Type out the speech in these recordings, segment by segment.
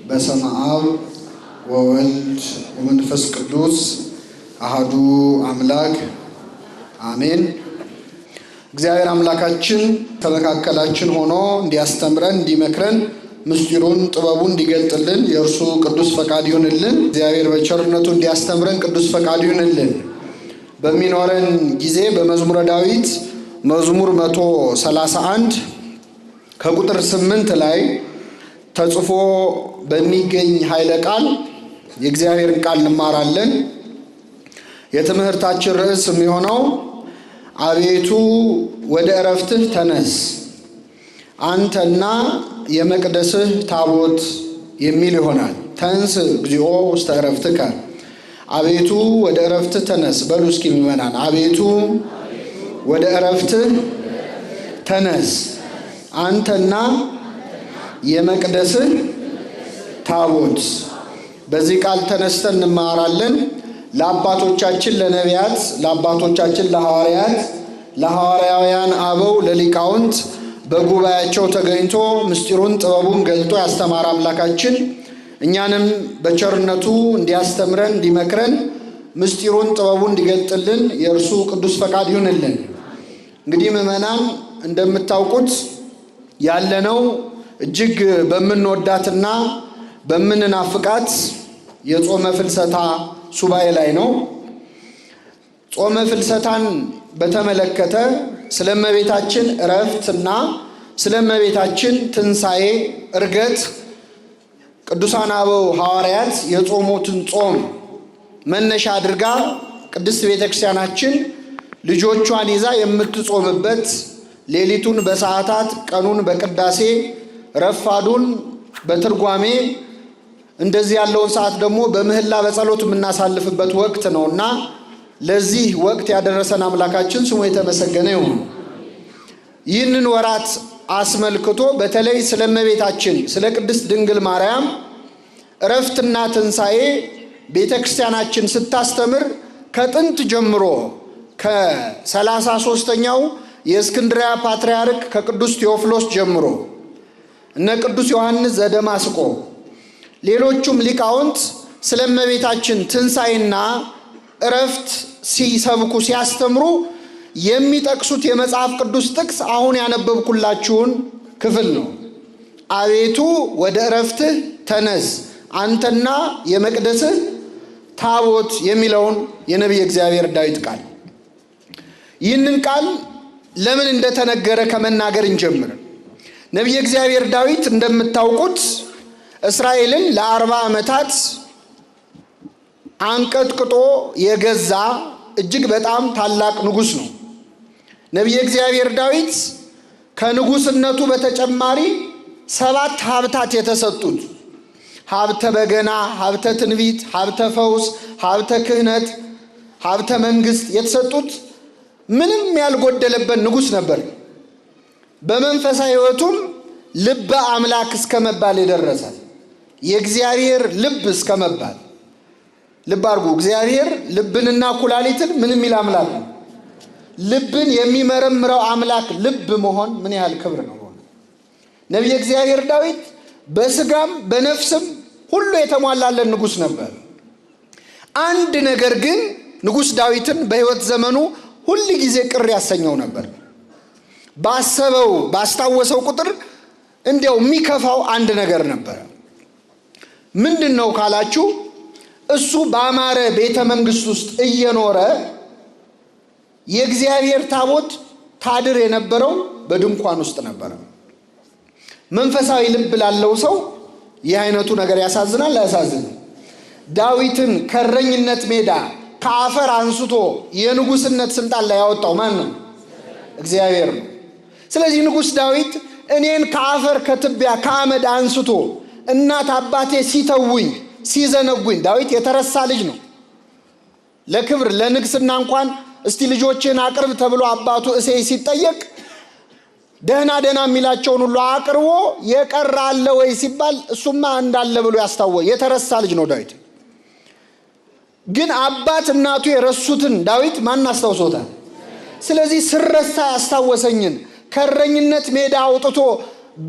በስመ አብ ወወልድ ወመንፈስ ቅዱስ አሐዱ አምላክ አሜን። እግዚአብሔር አምላካችን ከመካከላችን ሆኖ እንዲያስተምረን እንዲመክረን ምስጢሩን ጥበቡን እንዲገልጥልን የእርሱ ቅዱስ ፈቃድ ይሁንልን። እግዚአብሔር በቸርነቱ እንዲያስተምረን ቅዱስ ፈቃድ ይሁንልን። በሚኖረን ጊዜ በመዝሙረ ዳዊት መዝሙር 131 ከቁጥር 8 ላይ ተጽፎ በሚገኝ ኃይለ ቃል የእግዚአብሔርን ቃል እንማራለን። የትምህርታችን ርዕስ የሚሆነው አቤቱ ወደ ዕረፍትህ ተነስ አንተና የመቅደስህ ታቦት የሚል ይሆናል። ተንስ እግዚኦ ውስተ ዕረፍትከ፣ አቤቱ ወደ ዕረፍትህ ተነስ በሉ እስኪ ምእመናን። አቤቱ ወደ ዕረፍትህ ተነስ አንተና የመቅደስህ ታቦት። በዚህ ቃል ተነስተን እንማራለን። ለአባቶቻችን ለነቢያት፣ ለአባቶቻችን ለሐዋርያት፣ ለሐዋርያውያን አበው፣ ለሊቃውንት በጉባኤያቸው ተገኝቶ ምስጢሩን ጥበቡን ገልጦ ያስተማረ አምላካችን እኛንም በቸርነቱ እንዲያስተምረን እንዲመክረን ምስጢሩን ጥበቡን እንዲገልጥልን የእርሱ ቅዱስ ፈቃድ ይሁንልን። እንግዲህ ምእመናን እንደምታውቁት ያለነው እጅግ በምንወዳትና በምንናፍቃት የጾመ ፍልሰታ ሱባኤ ላይ ነው። ጾመ ፍልሰታን በተመለከተ ስለ እመቤታችን ዕረፍትና ስለ እመቤታችን ትንሣኤ ዕርገት ቅዱሳን አበው ሐዋርያት የጾሙትን ጾም መነሻ አድርጋ ቅድስት ቤተ ክርስቲያናችን ልጆቿን ይዛ የምትጾምበት፣ ሌሊቱን በሰዓታት ቀኑን በቅዳሴ ረፋዱን በትርጓሜ እንደዚህ ያለውን ሰዓት ደግሞ በምህላ በጸሎት የምናሳልፍበት ወቅት ነውና ለዚህ ወቅት ያደረሰን አምላካችን ስሙ የተመሰገነ ይሁን። ይህንን ወራት አስመልክቶ በተለይ ስለ እመቤታችን ስለ ቅድስት ድንግል ማርያም ዕረፍትና ትንሣኤ ቤተ ክርስቲያናችን ስታስተምር ከጥንት ጀምሮ ከ33ኛው የእስክንድርያ ፓትርያርክ ከቅዱስ ቴዎፍሎስ ጀምሮ እነ ቅዱስ ዮሐንስ ዘደማስቆ ሌሎቹም ሊቃውንት ስለ እመቤታችን ትንሣኤና ዕረፍት ሲሰብኩ ሲያስተምሩ የሚጠቅሱት የመጽሐፍ ቅዱስ ጥቅስ አሁን ያነበብኩላችሁን ክፍል ነው። አቤቱ ወደ ዕረፍትህ ተነስ አንተና የመቅደስህ ታቦት የሚለውን የነቢየ እግዚአብሔር ዳዊት ቃል። ይህንን ቃል ለምን እንደተነገረ ከመናገር እንጀምር። ነቢየ እግዚአብሔር ዳዊት እንደምታውቁት እስራኤልን ለ40 ዓመታት አንቀጥቅጦ የገዛ እጅግ በጣም ታላቅ ንጉሥ ነው። ነቢየ እግዚአብሔር ዳዊት ከንጉሥነቱ በተጨማሪ 7 ሀብታት የተሰጡት ሀብተ በገና፣ ሀብተ ትንቢት፣ ሀብተ ፈውስ፣ ሀብተ ክህነት፣ ሀብተ መንግሥት የተሰጡት ምንም ያልጎደለበት ንጉሥ ነበር። በመንፈሳዊ ሕይወቱም ልበ አምላክ እስከ መባል የደረሰ የእግዚአብሔር ልብ እስከ መባል። ልብ አድርጉ፣ እግዚአብሔር ልብንና ኩላሊትን ምን የሚል አምላክ ነው? ልብን የሚመረምረው አምላክ ልብ መሆን ምን ያህል ክብር ነው! ነቢየ እግዚአብሔር ዳዊት በስጋም በነፍስም ሁሉ የተሟላለን ንጉሥ ነበር። አንድ ነገር ግን ንጉሥ ዳዊትን በሕይወት ዘመኑ ሁል ጊዜ ቅር ያሰኘው ነበር። ባሰበው ባስታወሰው ቁጥር እንዲያው የሚከፋው አንድ ነገር ነበር። ምንድን ነው ካላችሁ፣ እሱ በአማረ ቤተ መንግሥት ውስጥ እየኖረ የእግዚአብሔር ታቦት ታድር የነበረው በድንኳን ውስጥ ነበረ። መንፈሳዊ ልብ ላለው ሰው ይህ አይነቱ ነገር ያሳዝናል አያሳዝንም? ዳዊትን ከእረኝነት ሜዳ ከአፈር አንስቶ የንጉሥነት ስልጣን ላይ ያወጣው ማን ነው? እግዚአብሔር ነው። ስለዚህ ንጉሥ ዳዊት እኔን ከአፈር ከትቢያ ከአመድ አንስቶ እናት አባቴ ሲተውኝ ሲዘነጉኝ፣ ዳዊት የተረሳ ልጅ ነው። ለክብር ለንግስና እንኳን እስቲ ልጆችን አቅርብ ተብሎ አባቱ እሴይ ሲጠየቅ ደህና የሚላቸውን ሁሉ አቅርቦ የቀረ አለ ወይ ሲባል እሱማ እንዳለ ብሎ ያስታወ የተረሳ ልጅ ነው ዳዊት። ግን አባት እናቱ የረሱትን ዳዊት ማን አስታውሶታል? ስለዚህ ስረሳ ያስታወሰኝን ከእረኝነት ሜዳ አውጥቶ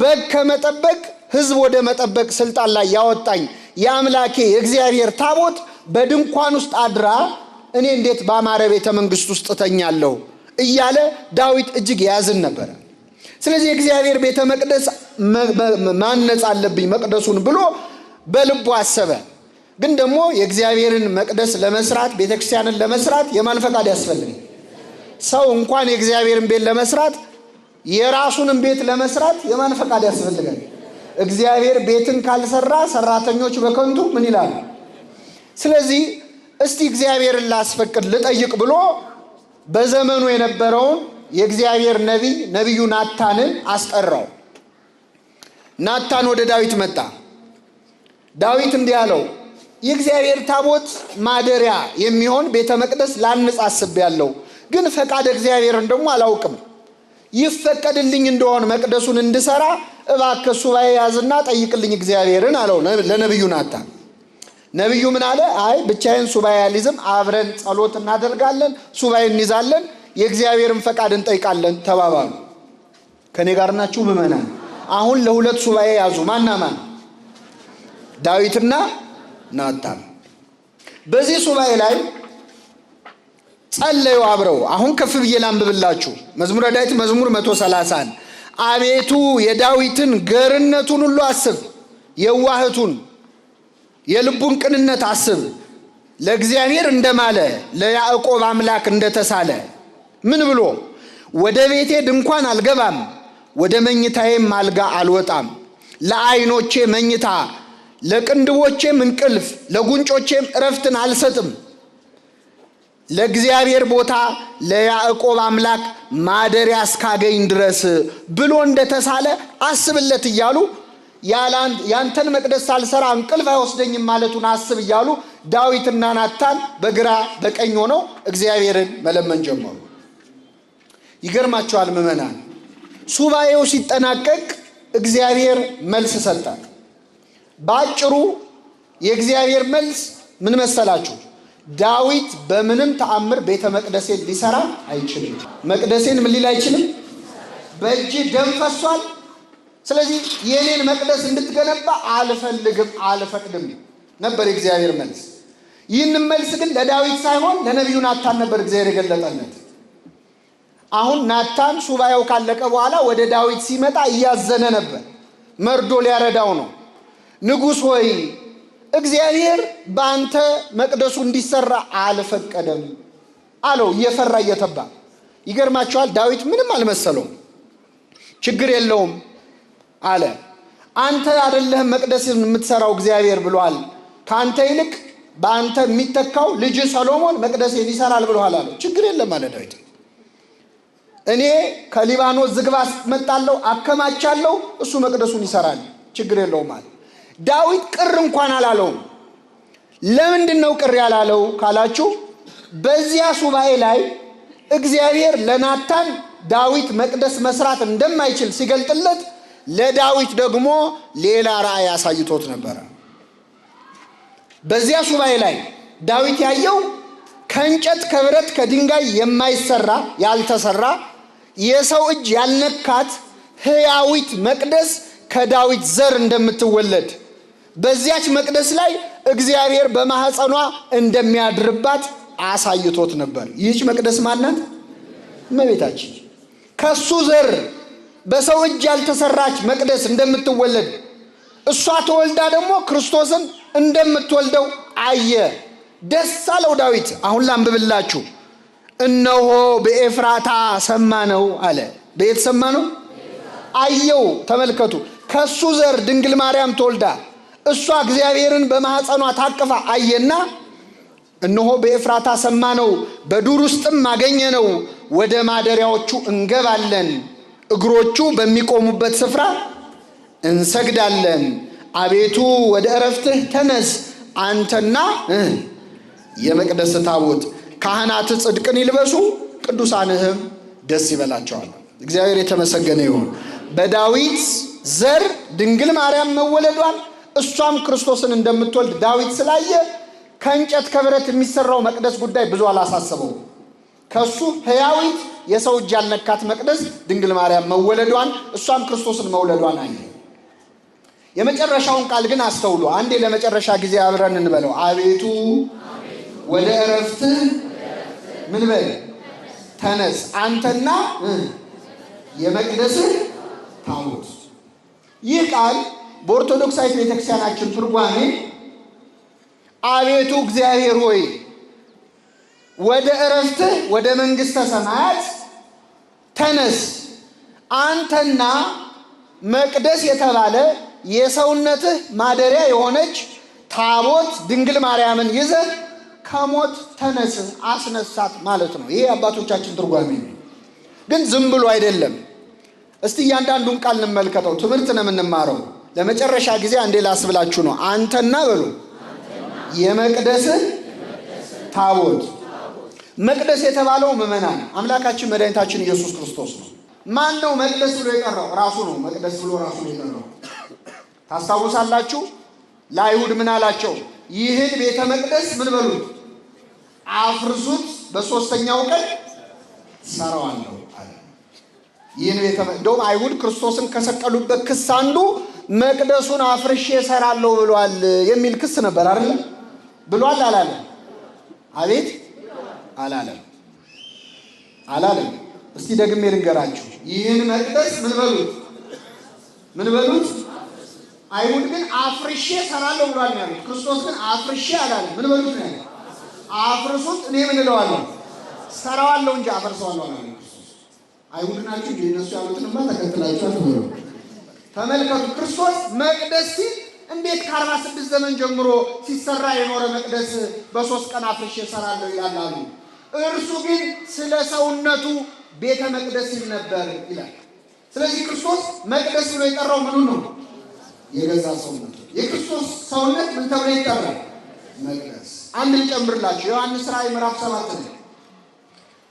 በግ ከመጠበቅ ሕዝብ ወደ መጠበቅ ስልጣን ላይ ያወጣኝ የአምላኬ የእግዚአብሔር ታቦት በድንኳን ውስጥ አድራ እኔ እንዴት በአማረ ቤተ መንግሥት ውስጥ ተኛለሁ እያለ ዳዊት እጅግ ያዝን ነበር። ስለዚህ የእግዚአብሔር ቤተ መቅደስ ማነጽ አለብኝ መቅደሱን ብሎ በልቡ አሰበ። ግን ደግሞ የእግዚአብሔርን መቅደስ ለመስራት ቤተክርስቲያንን ለመስራት የማን ፈቃድ ያስፈልጋል? ሰው እንኳን የእግዚአብሔርን ቤት ለመስራት የራሱንም ቤት ለመስራት የማን ፈቃድ ያስፈልጋል? እግዚአብሔር ቤትን ካልሰራ ሰራተኞች በከንቱ ምን ይላሉ? ስለዚህ እስቲ እግዚአብሔርን ላስፈቅድ ልጠይቅ ብሎ በዘመኑ የነበረውን የእግዚአብሔር ነቢዩ ናታንን አስጠራው። ናታን ወደ ዳዊት መጣ። ዳዊት እንዲህ አለው፣ የእግዚአብሔር ታቦት ማደሪያ የሚሆን ቤተ መቅደስ ላንጽ አስቤያለሁ፣ ግን ፈቃድ እግዚአብሔርን ደግሞ አላውቅም። ይፈቀድልኝ እንደሆን መቅደሱን እንድሰራ እባክህ ሱባኤ ያዝና ጠይቅልኝ እግዚአብሔርን አለው ለነቢዩ ናታን። ነቢዩ ምን አለ? አይ ብቻዬን ሱባኤ አልይዝም፣ አብረን ጸሎት እናደርጋለን፣ ሱባኤ እንይዛለን፣ የእግዚአብሔርን ፈቃድ እንጠይቃለን ተባባሉ። ከኔ ጋር ናችሁ ምእመናን? አሁን ለሁለት ሱባኤ ያዙ። ማና ማን? ዳዊትና ናታን። በዚህ ሱባኤ ላይ ጸለዩ አብረው። አሁን ከፍ ብዬ ላንብብላችሁ። መዝሙረ ዳዊት መዝሙር 130 አቤቱ የዳዊትን ገርነቱን ሁሉ አስብ፣ የዋህቱን የልቡን ቅንነት አስብ። ለእግዚአብሔር እንደማለ ለያዕቆብ አምላክ እንደተሳለ ምን ብሎ? ወደ ቤቴ ድንኳን አልገባም፣ ወደ መኝታዬም አልጋ አልወጣም። ለዓይኖቼ መኝታ ለቅንድቦቼም እንቅልፍ ለጉንጮቼም እረፍትን አልሰጥም። ለእግዚአብሔር ቦታ ለያዕቆብ አምላክ ማደሪያ እስካገኝ ድረስ ብሎ እንደተሳለ አስብለት እያሉ ያንተን መቅደስ ሳልሰራ እንቅልፍ አይወስደኝም ማለቱን አስብ እያሉ ዳዊትና ናታን በግራ በቀኝ ሆነው እግዚአብሔርን መለመን ጀመሩ። ይገርማቸዋል ምእመናን። ሱባኤው ሲጠናቀቅ እግዚአብሔር መልስ ሰጠ። በአጭሩ የእግዚአብሔር መልስ ምን መሰላችሁ? ዳዊት በምንም ተአምር ቤተ መቅደሴን ሊሰራ አይችልም። መቅደሴን ምን ሊል አይችልም? በእጅ ደም ፈሷል። ስለዚህ የኔን መቅደስ እንድትገነባ አልፈልግም፣ አልፈቅድም ነበር የእግዚአብሔር መልስ። ይህን መልስ ግን ለዳዊት ሳይሆን ለነቢዩ ናታን ነበር እግዚአብሔር የገለጠለት። አሁን ናታን ሱባኤው ካለቀ በኋላ ወደ ዳዊት ሲመጣ እያዘነ ነበር። መርዶ ሊያረዳው ነው። ንጉሥ ሆይ እግዚአብሔር በአንተ መቅደሱ እንዲሰራ አልፈቀደም አለው፣ እየፈራ እየተባ። ይገርማቸዋል። ዳዊት ምንም አልመሰለውም። ችግር የለውም አለ። አንተ አይደለህም መቅደስን የምትሰራው እግዚአብሔር ብሏል። ከአንተ ይልቅ በአንተ የሚተካው ልጅ ሰሎሞን መቅደሴን ይሰራል ብሏል አለው። ችግር የለም አለ ዳዊት። እኔ ከሊባኖስ ዝግባ መጣለሁ፣ አከማቻለሁ፣ እሱ መቅደሱን ይሰራል፣ ችግር የለውም አለ። ዳዊት ቅር እንኳን አላለውም። ለምንድን ነው ቅር ያላለው ካላችሁ፣ በዚያ ሱባኤ ላይ እግዚአብሔር ለናታን ዳዊት መቅደስ መስራት እንደማይችል ሲገልጥለት፣ ለዳዊት ደግሞ ሌላ ራእይ አሳይቶት ነበረ። በዚያ ሱባኤ ላይ ዳዊት ያየው ከእንጨት ከብረት ከድንጋይ የማይሰራ ያልተሰራ የሰው እጅ ያልነካት ሕያዊት መቅደስ ከዳዊት ዘር እንደምትወለድ፣ በዚያች መቅደስ ላይ እግዚአብሔር በማህፀኗ እንደሚያድርባት አሳይቶት ነበር። ይህች መቅደስ ማናት? እመቤታችን። ከሱ ዘር በሰው እጅ ያልተሰራች መቅደስ እንደምትወለድ፣ እሷ ተወልዳ ደግሞ ክርስቶስን እንደምትወልደው አየ። ደስ አለው ዳዊት። አሁን ላንብብላችሁ። እነሆ በኤፍራታ ሰማነው አለ። በየት ሰማነው? አየው። ተመልከቱ። ከሱ ዘር ድንግል ማርያም ተወልዳ እሷ እግዚአብሔርን በማህፀኗ ታቅፋ አየና፣ እነሆ በኤፍራታ ሰማነው፣ በዱር ውስጥም አገኘነው፣ ወደ ማደሪያዎቹ እንገባለን፣ እግሮቹ በሚቆሙበት ስፍራ እንሰግዳለን። አቤቱ ወደ ዕረፍትህ ተነስ፣ አንተና የመቅደስ ታቦት፣ ካህናት ጽድቅን ይልበሱ፣ ቅዱሳንህም ደስ ይበላቸዋል። እግዚአብሔር የተመሰገነ ይሁን። በዳዊት ዘር ድንግል ማርያም መወለዷን እሷም ክርስቶስን እንደምትወልድ ዳዊት ስላየ ከእንጨት ከብረት የሚሰራው መቅደስ ጉዳይ ብዙ አላሳሰበው። ከሱ ሕያዊት የሰው እጅ ያልነካት መቅደስ ድንግል ማርያም መወለዷን እሷም ክርስቶስን መውለዷን አየ። የመጨረሻውን ቃል ግን አስተውሉ። አንዴ ለመጨረሻ ጊዜ አብረን እንበለው። አቤቱ ወደ ዕረፍትህ ምን በል ተነስ፣ አንተና የመቅደስህ ታቦት። ይህ ቃል በኦርቶዶክሳዊት ቤተክርስቲያናችን ትርጓሜ አቤቱ እግዚአብሔር ሆይ ወደ ዕረፍትህ ወደ መንግሥተ ሰማያት ተነስ፣ አንተና መቅደስ የተባለ የሰውነትህ ማደሪያ የሆነች ታቦት ድንግል ማርያምን ይዘህ ከሞት ተነስ አስነሳት ማለት ነው። ይሄ አባቶቻችን ትርጓሜ ነው። ግን ዝም ብሎ አይደለም። እስቲ እያንዳንዱን ቃል እንመልከተው። ትምህርት ነው የምንማረው። ለመጨረሻ ጊዜ አንዴ ላስብላችሁ ነው። አንተና በሉ የመቅደስህ ታቦት። መቅደስ የተባለው ምዕመናን አምላካችን መድኃኒታችን ኢየሱስ ክርስቶስ ነው። ማን ነው መቅደስ ብሎ የጠራው? ራሱ ነው መቅደስ ብሎ ራሱ ነው የጠራው። ታስታውሳላችሁ? ለአይሁድ ምን አላቸው? ይህን ቤተ መቅደስ ምን በሉት? አፍርሱት፣ በሶስተኛው ቀን ሰራዋለሁ አለ። ይህን ቤተ እንደውም አይሁድ ክርስቶስን ከሰቀሉበት ክስ አንዱ መቅደሱን አፍርሼ እሰራለሁ ብሏል የሚል ክስ ነበር አይደል? ብሏል አላለም? አቤት አላለም። እስቲ ደግሜ ልንገራችሁ። ይህን መቅደስ ምን በሉት? ምን በሉት? አይሁድ ግን አፍርሼ እሰራለሁ ብሏል ያሉት። ክርስቶስ ግን አፍርሼ አላለም። ምን በሉት ነው ያለው? አፍርሱት፣ እኔ ምን እለዋለሁ? ሰራዋለሁ እንጂ አፈርሰዋለሁ አላለም ክርስቶስ። አይሁድ ናችሁ እንጂ እነሱ ያሉትንማ ተከትላችሁ አትበሉ። ተመልከቱ። ክርስቶስ መቅደስ ሲል እንዴት ከ46 ዘመን ጀምሮ ሲሰራ የኖረ መቅደስ በ3 ቀን አፍርሼ እሰራለሁ ይላል አሉ። እርሱ ግን ስለ ሰውነቱ ቤተ መቅደስ ይል ነበር ይላል። ስለዚህ ክርስቶስ መቅደስ ብሎ የጠራው ምኑን ነው? የገዛ ሰውነቱ። የክርስቶስ ሰውነት ምን ተብሎ ይጠራል? መቅደስ። አንድ ልጨምርላችሁ። ዮሐንስ ራእይ ምዕራፍ 7 ነው።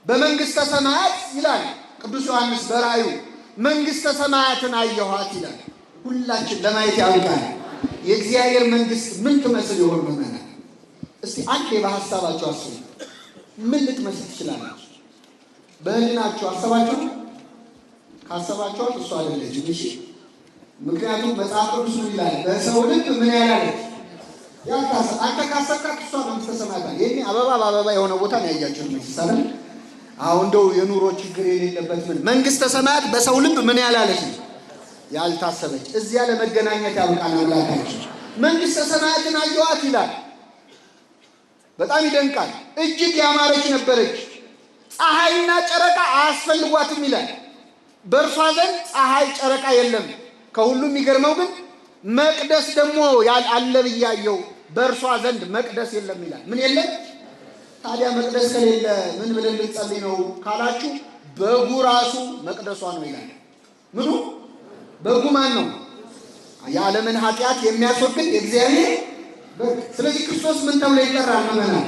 በመንግሥተ ሰማያት ይላል ቅዱስ ዮሐንስ በራእዩ መንግሥተ ሰማያትን አየኋት ይላል። ሁላችን ለማየት ያውቃል። የእግዚአብሔር መንግሥት ምን ትመስል ይሆን? ምዕመናን እስቲ አንዴ በሐሳባችሁ አስቡ። ምን ልትመስል ትችላለች? በህሊናችሁ አሰባችሁ? ካሰባችኋት እሷ አይደለችም። እሺ፣ ምክንያቱም መጽሐፍ ቅዱስ ይላል በሰው ልብ ምን ያላለች ያታሰ አንተ ካሰብካት እሷ መንግሥተ ሰማያት አለ። ይሄ አበባ በአበባ የሆነ ቦታ ነው ያያችሁት መሰለኝ። አሁን እንደው የኑሮ ችግር የሌለበት ምን መንግሥተ ሰማያት በሰው ልብ ምን ያላለች ያልታሰበች። እዚያ ለመገናኘት ያብቃን አምላካችን። መንግሥተ ሰማያትን አየኋት ይላል። በጣም ይደንቃል። እጅግ ያማረች ነበረች፣ ፀሐይና ጨረቃ አያስፈልጓትም ይላል። በእርሷ ዘንድ ፀሐይ ጨረቃ የለም። ከሁሉም የሚገርመው ግን መቅደስ ደግሞ አለ ብያየው፣ በእርሷ ዘንድ መቅደስ የለም ይላል። ምን የለም? ታዲያ መቅደስ ከሌለ ምን ብለን ልንጸልይ ነው ካላችሁ፣ በጉ ራሱ መቅደሷ ነው ይላል። ምኑ? በጉ ማን ነው? የዓለምን ኃጢአት የሚያስወግድ የእግዚአብሔር በግ። ስለዚህ ክርስቶስ ምን ተብሎ ይጠራል? ምዕመናን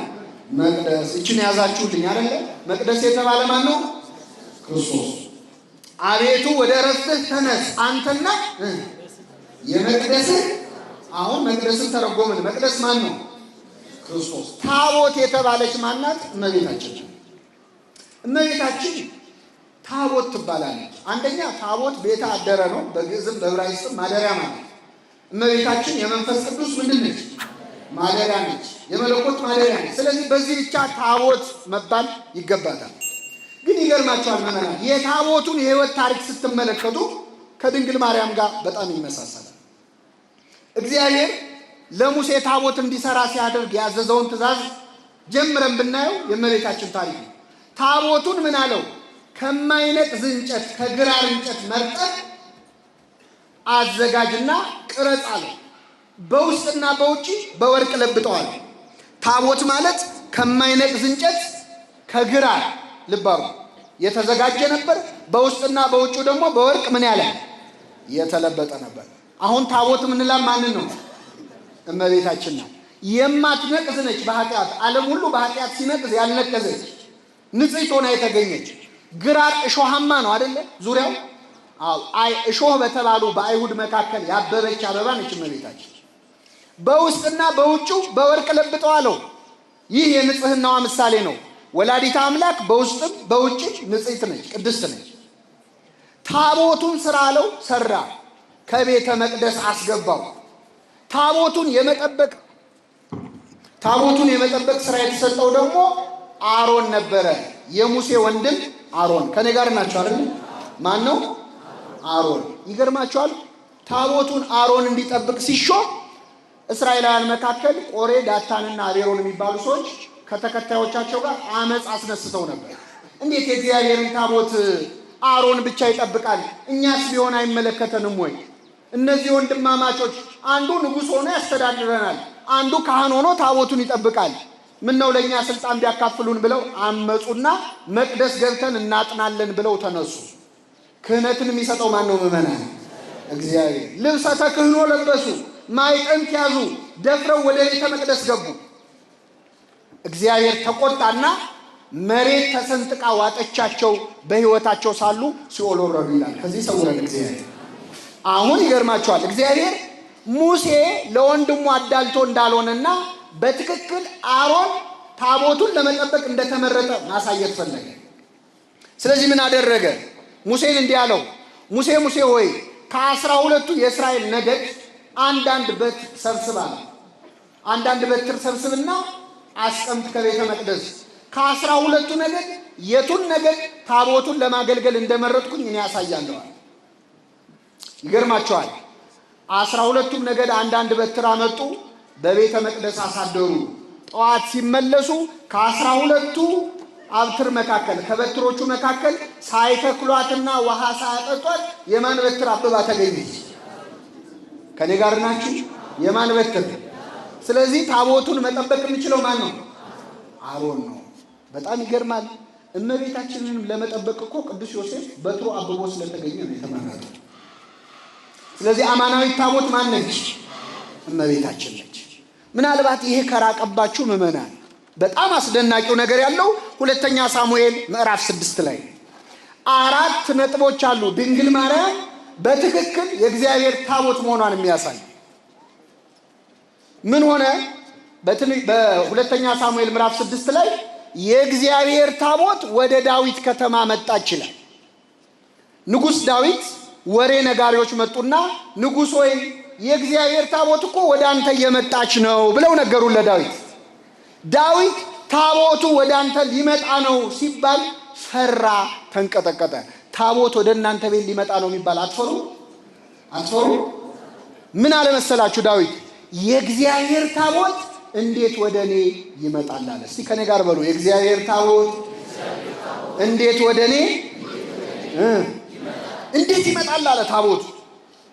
መቅደስ። እችን ያዛችሁልኝ አይደለ? መቅደስ የተባለ ማን ነው? ክርስቶስ። አቤቱ ወደ ዕረፍትህ ተነስ፣ አንተና የመቅደስህ። አሁን መቅደስን ተረጎምን። መቅደስ ማን ነው? ክርስቶስ። ታቦት የተባለች ማናት? እመቤታችን። እመቤታችን ታቦት ትባላለች። አንደኛ ታቦት ቤተ አደረ ነው። በግዕዝም በዕብራይስጥም ማደሪያ ማለት። እመቤታችን የመንፈስ ቅዱስ ምንድን ነች? ማደሪያ ነች። የመለኮት ማደሪያ ነች። ስለዚህ በዚህ ብቻ ታቦት መባል ይገባታል። ግን ይገርማቸዋል ምዕመናን፣ የታቦቱን የሕይወት ታሪክ ስትመለከቱ ከድንግል ማርያም ጋር በጣም ይመሳሰላል። እግዚአብሔር ለሙሴ ታቦት እንዲሰራ ሲያደርግ ያዘዘውን ትእዛዝ ጀምረን ብናየው የእመቤታችን ታሪክ ነው። ታቦቱን ምን አለው? ከማይነቅዝ እንጨት ከግራር እንጨት መርጠህ አዘጋጅና ቅረጽ አለው። በውስጥና በውጪ በወርቅ ለብጠዋል። ታቦት ማለት ከማይነቅዝ እንጨት ከግራር ልባሩ የተዘጋጀ ነበር። በውስጥና በውጪ ደግሞ በወርቅ ምን ያለ የተለበጠ ነበር። አሁን ታቦት ምንላ ማንን ነው? እመቤታችን ነው። የማትነቅዝ ነች። በኃጢአት ዓለም ሁሉ በኃጢአት ሲነቅዝ ያልነቀዘች ንጽሕት ሆና የተገኘች። ግራር እሾሃማ ነው አይደለ? ዙሪያው እሾህ በተባሉ በአይሁድ መካከል ያበበች አበባ ነች እመቤታችን። በውስጥና በውጭው በወርቅ ለብጠዋለው። ይህ የንጽህናዋ ምሳሌ ነው። ወላዲተ አምላክ በውስጥም በውጭም ንጽሕት ነች፣ ቅድስት ነች። ታቦቱን ስራ አለው፣ ሰራ፣ ከቤተ መቅደስ አስገባው። ታቦቱን የመጠበቅ ስራ የተሰጠው ደግሞ አሮን ነበረ፣ የሙሴ ወንድም አሮን። ከኔ ጋር ናቸው አይደል? ማን ነው? አሮን። ይገርማቸዋል። ታቦቱን አሮን እንዲጠብቅ ሲሾም እስራኤላውያን መካከል ቆሬ፣ ዳታንና አቤሮን የሚባሉ ሰዎች ከተከታዮቻቸው ጋር አመፅ አስነስተው ነበር። እንዴት የእግዚአብሔርን ታቦት አሮን ብቻ ይጠብቃል? እኛስ ቢሆን አይመለከተንም ወይ? እነዚህ ወንድማማቾች አንዱ ንጉሥ ሆኖ ያስተዳድረናል፣ አንዱ ካህን ሆኖ ታቦቱን ይጠብቃል። ምን ነው ለእኛ ስልጣን ቢያካፍሉን ብለው አመፁና መቅደስ ገብተን እናጥናለን ብለው ተነሱ። ክህነትን የሚሰጠው ማን ነው? ምዕመናን፣ እግዚአብሔር። ልብሰ ተክህኖ ለበሱ፣ ማዕጠንት ያዙ፣ ደፍረው ወደ ቤተ መቅደስ ገቡ። እግዚአብሔር ተቆጣና መሬት ተሰንጥቃ ዋጠቻቸው። በሕይወታቸው ሳሉ ሲኦል ወረዱ ይላል። ከዚህ ሰውረን እግዚአብሔር። አሁን ይገርማቸዋል። እግዚአብሔር ሙሴ ለወንድሙ አዳልቶ እንዳልሆነና በትክክል አሮን ታቦቱን ለመጠበቅ እንደተመረጠ ማሳየት ፈለገ። ስለዚህ ምን አደረገ? ሙሴን እንዲህ አለው፣ ሙሴ ሙሴ ሆይ ከ12ቱ የእስራኤል ነገድ አንዳንድ በትር ሰብስብና አስቀምጥ ከቤተ መቅደስ። ከ12ቱ ነገድ የቱን ነገድ ታቦቱን ለማገልገል እንደመረጥኩኝ እኔ ያሳያለዋል። ይገርማቸዋል። 12ቱም ነገድ አንዳንድ በትር አመጡ፣ በቤተ መቅደስ አሳደሩ። ጠዋት ሲመለሱ ከ12ቱ አብትር መካከል ከበትሮቹ መካከል ሳይተክሏትና ውሃ ሳያጠጧት የማን በትር አበባ ተገኘች? ከኔ ጋር ናችሁ? የማን በትር? ስለዚህ ታቦቱን መጠበቅ የሚችለው ማን ነው? አሮን ነው። በጣም ይገርማል። እመቤታችንንም ለመጠበቅ እኮ ቅዱስ ዮሴፍ በትሩ አብቦ ስለተገኘ ነው የተመረጠው። ስለዚህ አማናዊት ታቦት ማን ነች? እመቤታችን ነች። ምናልባት ይሄ ከራቀባችሁ ምዕመናን በጣም አስደናቂው ነገር ያለው ሁለተኛ ሳሙኤል ምዕራፍ 6 ላይ 4 ነጥቦች አሉ። ድንግል ማርያም በትክክል የእግዚአብሔር ታቦት መሆኗን የሚያሳይ ምን ሆነ? በሁለተኛ ሳሙኤል ምዕራፍ 6 ላይ የእግዚአብሔር ታቦት ወደ ዳዊት ከተማ መጣች ይላል። ንጉሥ ዳዊት ወሬ ነጋሪዎች መጡና ንጉሥ ሆይ የእግዚአብሔር ታቦት እኮ ወደ አንተ እየመጣች ነው ብለው ነገሩን ለዳዊት። ዳዊት ታቦቱ ወደ አንተ ሊመጣ ነው ሲባል ፈራ፣ ተንቀጠቀጠ። ታቦት ወደ እናንተ ቤት ሊመጣ ነው የሚባል አትፈሩ? ምን አለመሰላችሁ ዳዊት? የእግዚአብሔር ታቦት እንዴት ወደ እኔ ይመጣል አለ። እስቲ ከኔ ጋር በሉ፣ የእግዚአብሔር ታቦት እንዴት ወደ እኔ እንዴት ይመጣል አለ። ታቦቱ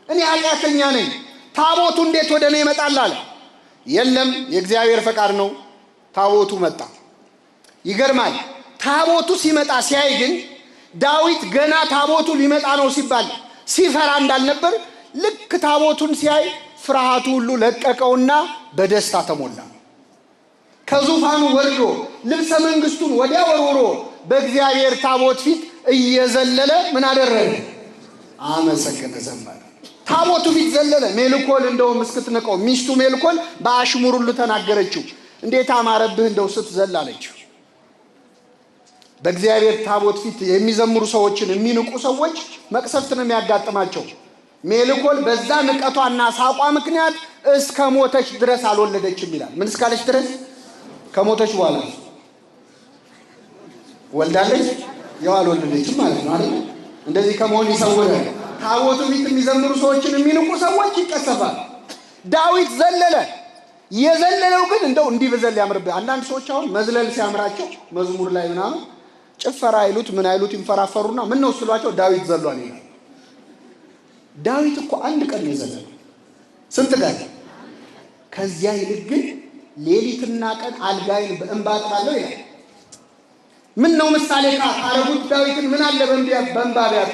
እኔ ኃጢአተኛ ነኝ፣ ታቦቱ እንዴት ወደ እኔ ይመጣል አለ። የለም የእግዚአብሔር ፈቃድ ነው፣ ታቦቱ መጣ። ይገርማል። ታቦቱ ሲመጣ ሲያይ ግን ዳዊት ገና ታቦቱ ሊመጣ ነው ሲባል ሲፈራ እንዳልነበር ልክ ታቦቱን ሲያይ ፍርሃቱ ሁሉ ለቀቀውና በደስታ ተሞላ። ከዙፋኑ ወርዶ ልብሰ መንግስቱን ወዲያ ወርውሮ በእግዚአብሔር ታቦት ፊት እየዘለለ ምን አደረገ? አመሰገነ፣ ዘመረ። ታቦቱ ፊት ዘለለ። ሜልኮል እንደውም እስክትነቀው ሚስቱ ሜልኮል በአሽሙር ሁሉ ተናገረችው። እንዴት አማረብህ እንደው ስትዘል አለችው። በእግዚአብሔር ታቦት ፊት የሚዘምሩ ሰዎችን የሚንቁ ሰዎች መቅሰፍት ነው የሚያጋጥማቸው። ሜልኮል በዛ ንቀቷና ሳቋ ምክንያት እስከ ሞተች ድረስ አልወለደችም ይላል። ምን እስካለች ድረስ? ከሞተች በኋላ ወልዳለች፣ ያው አልወለደችም ማለት ነው አይደል? እንደዚህ ከመሆን ይሰውራል። ታቦቱ ፊት የሚዘምሩ ሰዎችን የሚንቁ ሰዎች ይቀሰፋል። ዳዊት ዘለለ። የዘለለው ግን እንደው እንዲህ በዘል ያምርብህ። አንዳንድ ሰዎች አሁን መዝለል ሲያምራቸው መዝሙር ላይ ምናምን ጭፈራ አይሉት ምን አይሉት ይንፈራፈሩና ምን ነው ስሏቸው ዳዊት ዘሏል ይላል። ዳዊት እኮ አንድ ቀን የዘለለው ስንት ቀን? ከዚያ ይልቅ ግን ሌሊትና ቀን አልጋይን በእንባ አጥባለሁ ይላል። ምን ነው ምሳሌ ካረጉት ዳዊትን ምን አለ በእንባ ቢያጡ።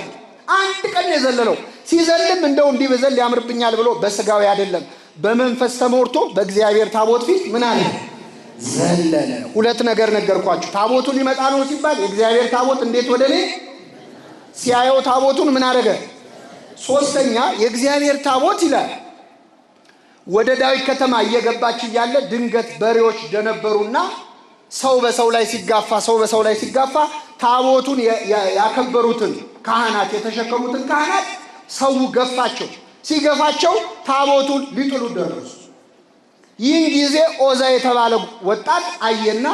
አንድ ቀን የዘለለው ሲዘልም እንደው እንዲህ በዘል ያምርብኛል ብሎ በስጋዊ አይደለም በመንፈስ ተሞርቶ በእግዚአብሔር ታቦት ፊት ምን አለ? ዘለለ። ሁለት ነገር ነገርኳችሁ። ታቦቱ ሊመጣ ነው ሲባል የእግዚአብሔር ታቦት እንዴት ወደ እኔ ሲያየው ታቦቱን ምን አደረገ? ሶስተኛ የእግዚአብሔር ታቦት ይላል ወደ ዳዊት ከተማ እየገባች እያለ ድንገት በሬዎች ደነበሩና ሰው በሰው ላይ ሲጋፋ ታቦቱን ያከበሩትን ካህናት የተሸከሙትን ካህናት ሰው ገፋቸው። ሲገፋቸው ታቦቱን ሊጥሉ ደረሱ። ይህን ጊዜ ኦዛ የተባለ ወጣት አየና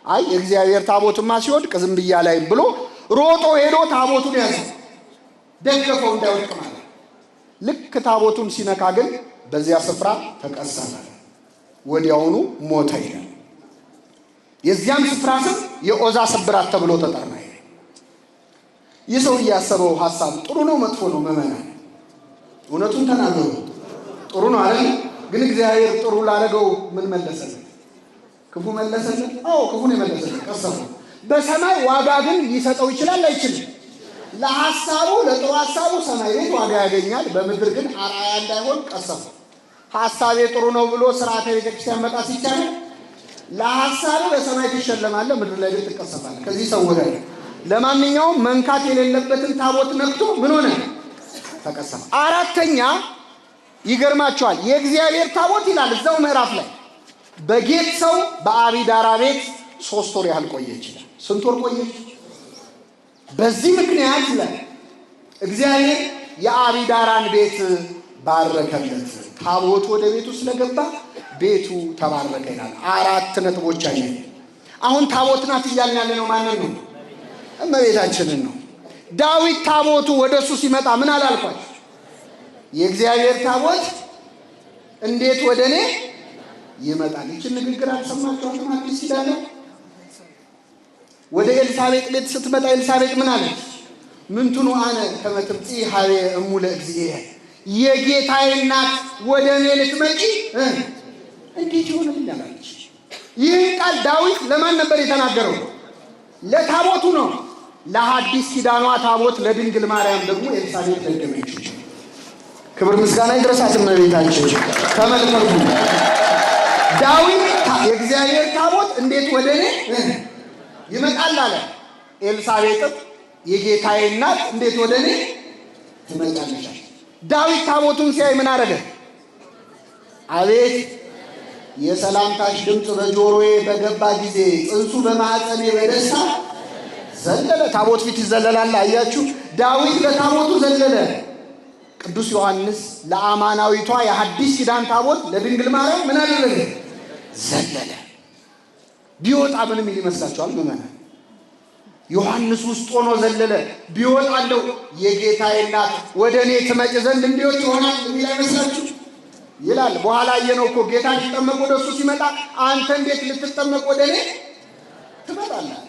አይ የእግዚአብሔር ታቦትማ ሲወድቅ ዝም ብያ ላይ ብሎ ሮጦ ሄዶ ታቦቱን ያዘ። ደገፈው እንዳይወድቅ ማለት። ልክ ታቦቱን ሲነካ ግን በዚያ ስፍራ ተቀሰፈ፣ ወዲያውኑ ሞተ ይላል። የዚያም ስፍራ ስም የኦዛ ስብራት ተብሎ ተጠራ። ይህ ሰው ያሰበው ሐሳብ ጥሩ ነው መጥፎ ነው? ምዕመናን እውነቱን ተናገሩ። ጥሩ ነው አይደል? ግን እግዚአብሔር ጥሩ ላደረገው ምን መለሰለት? ክፉ መለሰለት? አዎ ክፉ ነው የመለሰለት። ቀሰፈ። በሰማይ ዋጋ ግን ሊሰጠው ይችላል አይችልም? ለሐሳቡ ለጥሩ ሐሳቡ ሰማይ ቤት ዋጋ ያገኛል። በምድር ግን አርአያ እንዳይሆን ቀሰፈ። ሐሳቤ ጥሩ ነው ብሎ ሥርዓተ ቤተክርስቲያን መጣ ሲቻል ለሐሳቡ በሰማይ ትሸለማለህ፣ ምድር ላይ ግን ትቀሰፋለህ። ከዚህ ሰው ወደ ለማንኛውም መንካት የሌለበትን ታቦት ነክቶ ምን ሆነ? ተቀሰፈ። አራተኛ ይገርማቸዋል። የእግዚአብሔር ታቦት ይላል እዛው ምዕራፍ ላይ በጌት ሰው በአቢዳራ ቤት 3 ወር ያህል ቆየች ይላል። ስንት ወር ቆየች? በዚህ ምክንያት ላይ እግዚአብሔር የአቢዳራን ቤት ባረከለት። ታቦት ወደ ቤቱ ስለገባ ቤቱ ተባረከ ይላል። 4 ነጥቦች አየን። አሁን ታቦት ናት እያልን ያለ ነው ማንን ነው? እመቤታችንን ነው። ዳዊት ታቦቱ ወደሱ ሲመጣ ምን አላልኳችሁ? የእግዚአብሔር ታቦት እንዴት ወደኔ ይመጣል? ይህችን ንግግር አልሰማችኋትም? አዲስ ኪዳን ወደ ኤልሳቤጥ ቤት ስትመጣ ኤልሳቤጥ ምን አለች? ምንቱኑ አነ ከመ ትምጽእ ሀቤ እሙ ለእግዚእየ፣ የጌታዬ እናት ወደ እኔ ልትመጪ እንዴት ይሆንልኛል አለች። ይህን ቃል ዳዊት ለማን ነበር የተናገረው? ለታቦቱ ነው። ለሐዲስ ኪዳኗ ታቦት ለድንግል ማርያም ደግሞ ኤልሳቤጥ ደገመችው። ክብር ምስጋና ይድረሳት እመቤታችን። ተመልከቱ፣ ዳዊት የእግዚአብሔር ታቦት እንዴት ወደ እኔ ይመጣል አለ። ኤልሳቤጥም የጌታዬ እናት እንዴት ወደ እኔ ትመጣለች። ዳዊት ታቦቱን ሲያይ ምን አደረገ? አቤት የሰላምታሽ ድምፅ በጆሮዬ በገባ ጊዜ ጽንሱ በማኅፀኔ በደስታ ዘለለ። ታቦት ፊት ይዘለላል። አያችሁ፣ ዳዊት ለታቦቱ ዘለለ። ቅዱስ ዮሐንስ ለአማናዊቷ የሐዲስ ኪዳን ታቦት ለድንግል ማርያም ምን አደረገ? ዘለለ። ቢወጣ ምንም ይመስላችኋል? ምዕመናን ዮሐንስ ውስጥ ሆኖ ዘለለ። ቢወጣ እንደው የጌታዬ እናት ወደ እኔ ትመጭ ዘንድ እንዲወጥ ይሆናል የሚል አይመስላችሁ? ይላል። በኋላ አየነው እኮ ጌታ ሊጠመቅ ወደ እሱ ሲመጣ አንተ እንዴት ልትጠመቅ ወደ እኔ ትመጣለህ?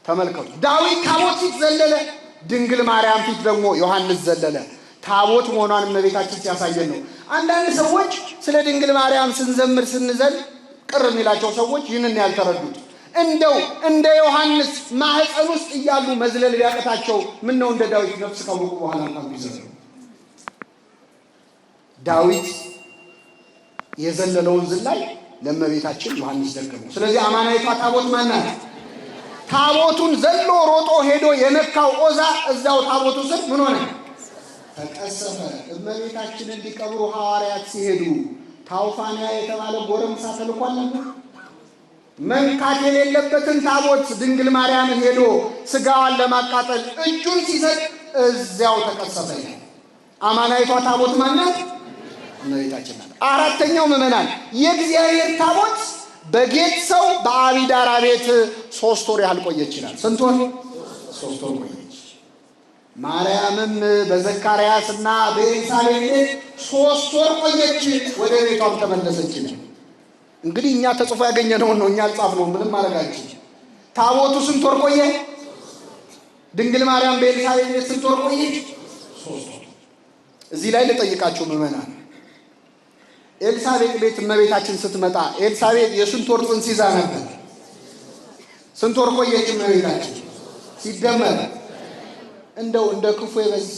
ተመልከቱ፣ ዳዊት ታቦት ፊት ዘለለ፣ ድንግል ማርያም ፊት ደግሞ ዮሐንስ ዘለለ። ታቦት መሆኗን እመቤታችን ሲያሳየን ነው። አንዳንድ ሰዎች ስለ ድንግል ማርያም ስንዘምር ስንዘል ቅር የሚላቸው ሰዎች ይህንን ያልተረዱት፣ እንደው እንደ ዮሐንስ ማህፀን ውስጥ እያሉ መዝለል ቢያቀታቸው ምን ነው እንደ ዳዊት ነፍስ ካወቁ በኋላ እንኳን ቢዘሉ። ዳዊት የዘለለውን ዝላይ ለእመቤታችን ዮሐንስ ደገመው። ስለዚህ አማናዊቷ ታቦት ማናት? ታቦቱን ዘሎ ሮጦ ሄዶ የነካው ኦዛ እዛው ታቦቱ ስር ምን ሆነ? ተቀሰፈ። እመቤታችንን ሊቀብሩ ሐዋርያት ሲሄዱ ታውፋንያ የተባለ ጎረምሳ ተልኳል። መንካት የሌለበትን ታቦት ድንግል ማርያምን ሄዶ ስጋዋን ለማቃጠል እጁን ሲሰጥ እዚያው ተቀሰፈ። አማናዊቷ ታቦት ማናት? እመቤታችን ናት። አራተኛው ምዕመናን የእግዚአብሔር ታቦት በጌት ሰው በአቢዳራ ቤት 3 ወር ያህል ቆየች ይላል። ስንት ወር? 3 ወር ቆየች። ማርያምም በዘካርያስና በኤልሳቤጥ ቤት 3 ወር ቆየች፣ ወደ ቤቷም ተመለሰች ነው። እንግዲህ እኛ ተጽፎ ያገኘነውን ነው፣ እኛ አልጻፍነውም፣ ምንም ማለጋችን። ታቦቱ ስንት ወር ቆየ? ድንግል ማርያም በኤልሳቤጥ ቤት ስንት ወር ቆየች? 3 ወር። እዚህ ላይ ልጠይቃችሁ ምዕመናን፣ ኤልሳቤጥ ቤት እመቤታችን ስትመጣ ኤልሳቤጥ የስንት ወር ጽንስ ይዛ ነበር? ስንት ወር ቆየች እመቤታችን? ሲደመር እንደው እንደ ክፉ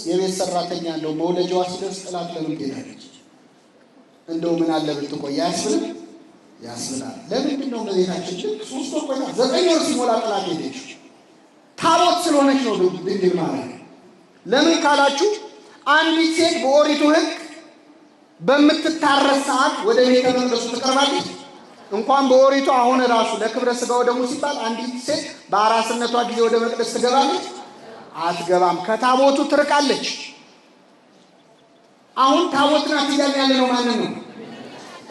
የቤት ሰራተኛ እንደው መውለጃዋ ሲደርስ ጥላት ለምን ትሄዳለች? እንደው ምን አለ ብትቆይ ያስብላል? ያስብላል። ለምንድን ነው እመቤታችን 3 ወር ቆይታ 9 ወር ሲሞላ ጥላት ሄደች? ታቦት ስለሆነች ነው ድንግል ማርያም። ለምን ካላችሁ አንዲት ሴት በኦሪቱ ሕግ በምትታረስ ሰዓት ወደ ቤተ መቅደሱ ትቀርባለች እንኳን በኦሪቱ አሁን ራሱ ለክብረ ሥጋው ደሙ ሲባል አንዲት ሴት በአራስነቷ ጊዜ ወደ መቅደስ ትገባለች? አትገባም። ከታቦቱ ትርቃለች። አሁን ታቦት ናት እያልን ያለ ነው ማለት ነው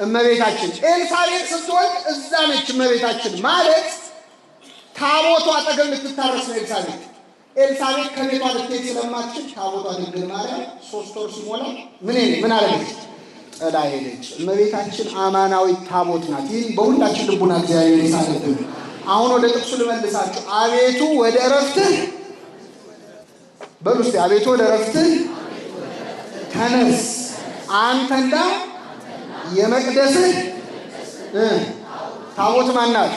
እመቤታችን። ኤልሳቤጥ ስትወልድ እዛ ነች እመቤታችን ማለት ታቦቱ አጠገብ ልትታረስ ነው ኤልሳቤጥ። ኤልሳቤጥ ከቤቷ ልትሄድ ስለማትችል ታቦቷ ድንግል ማርያም 3 ወር ሲሞላ ምን አለች? ጥላ ሄደች። እመቤታችን አማናዊት ታቦት ናት። ይህ በሁላችን ልቡና እግዚአብሔር ይሳለብን። አሁን ወደ ጥቅሱ ልመልሳችሁ። አቤቱ ወደ ዕረፍትህ በሉ እስቲ። አቤቱ ወደ ዕረፍትህ ተነስ፣ አንተና የመቅደስህ ታቦት ማን ናት?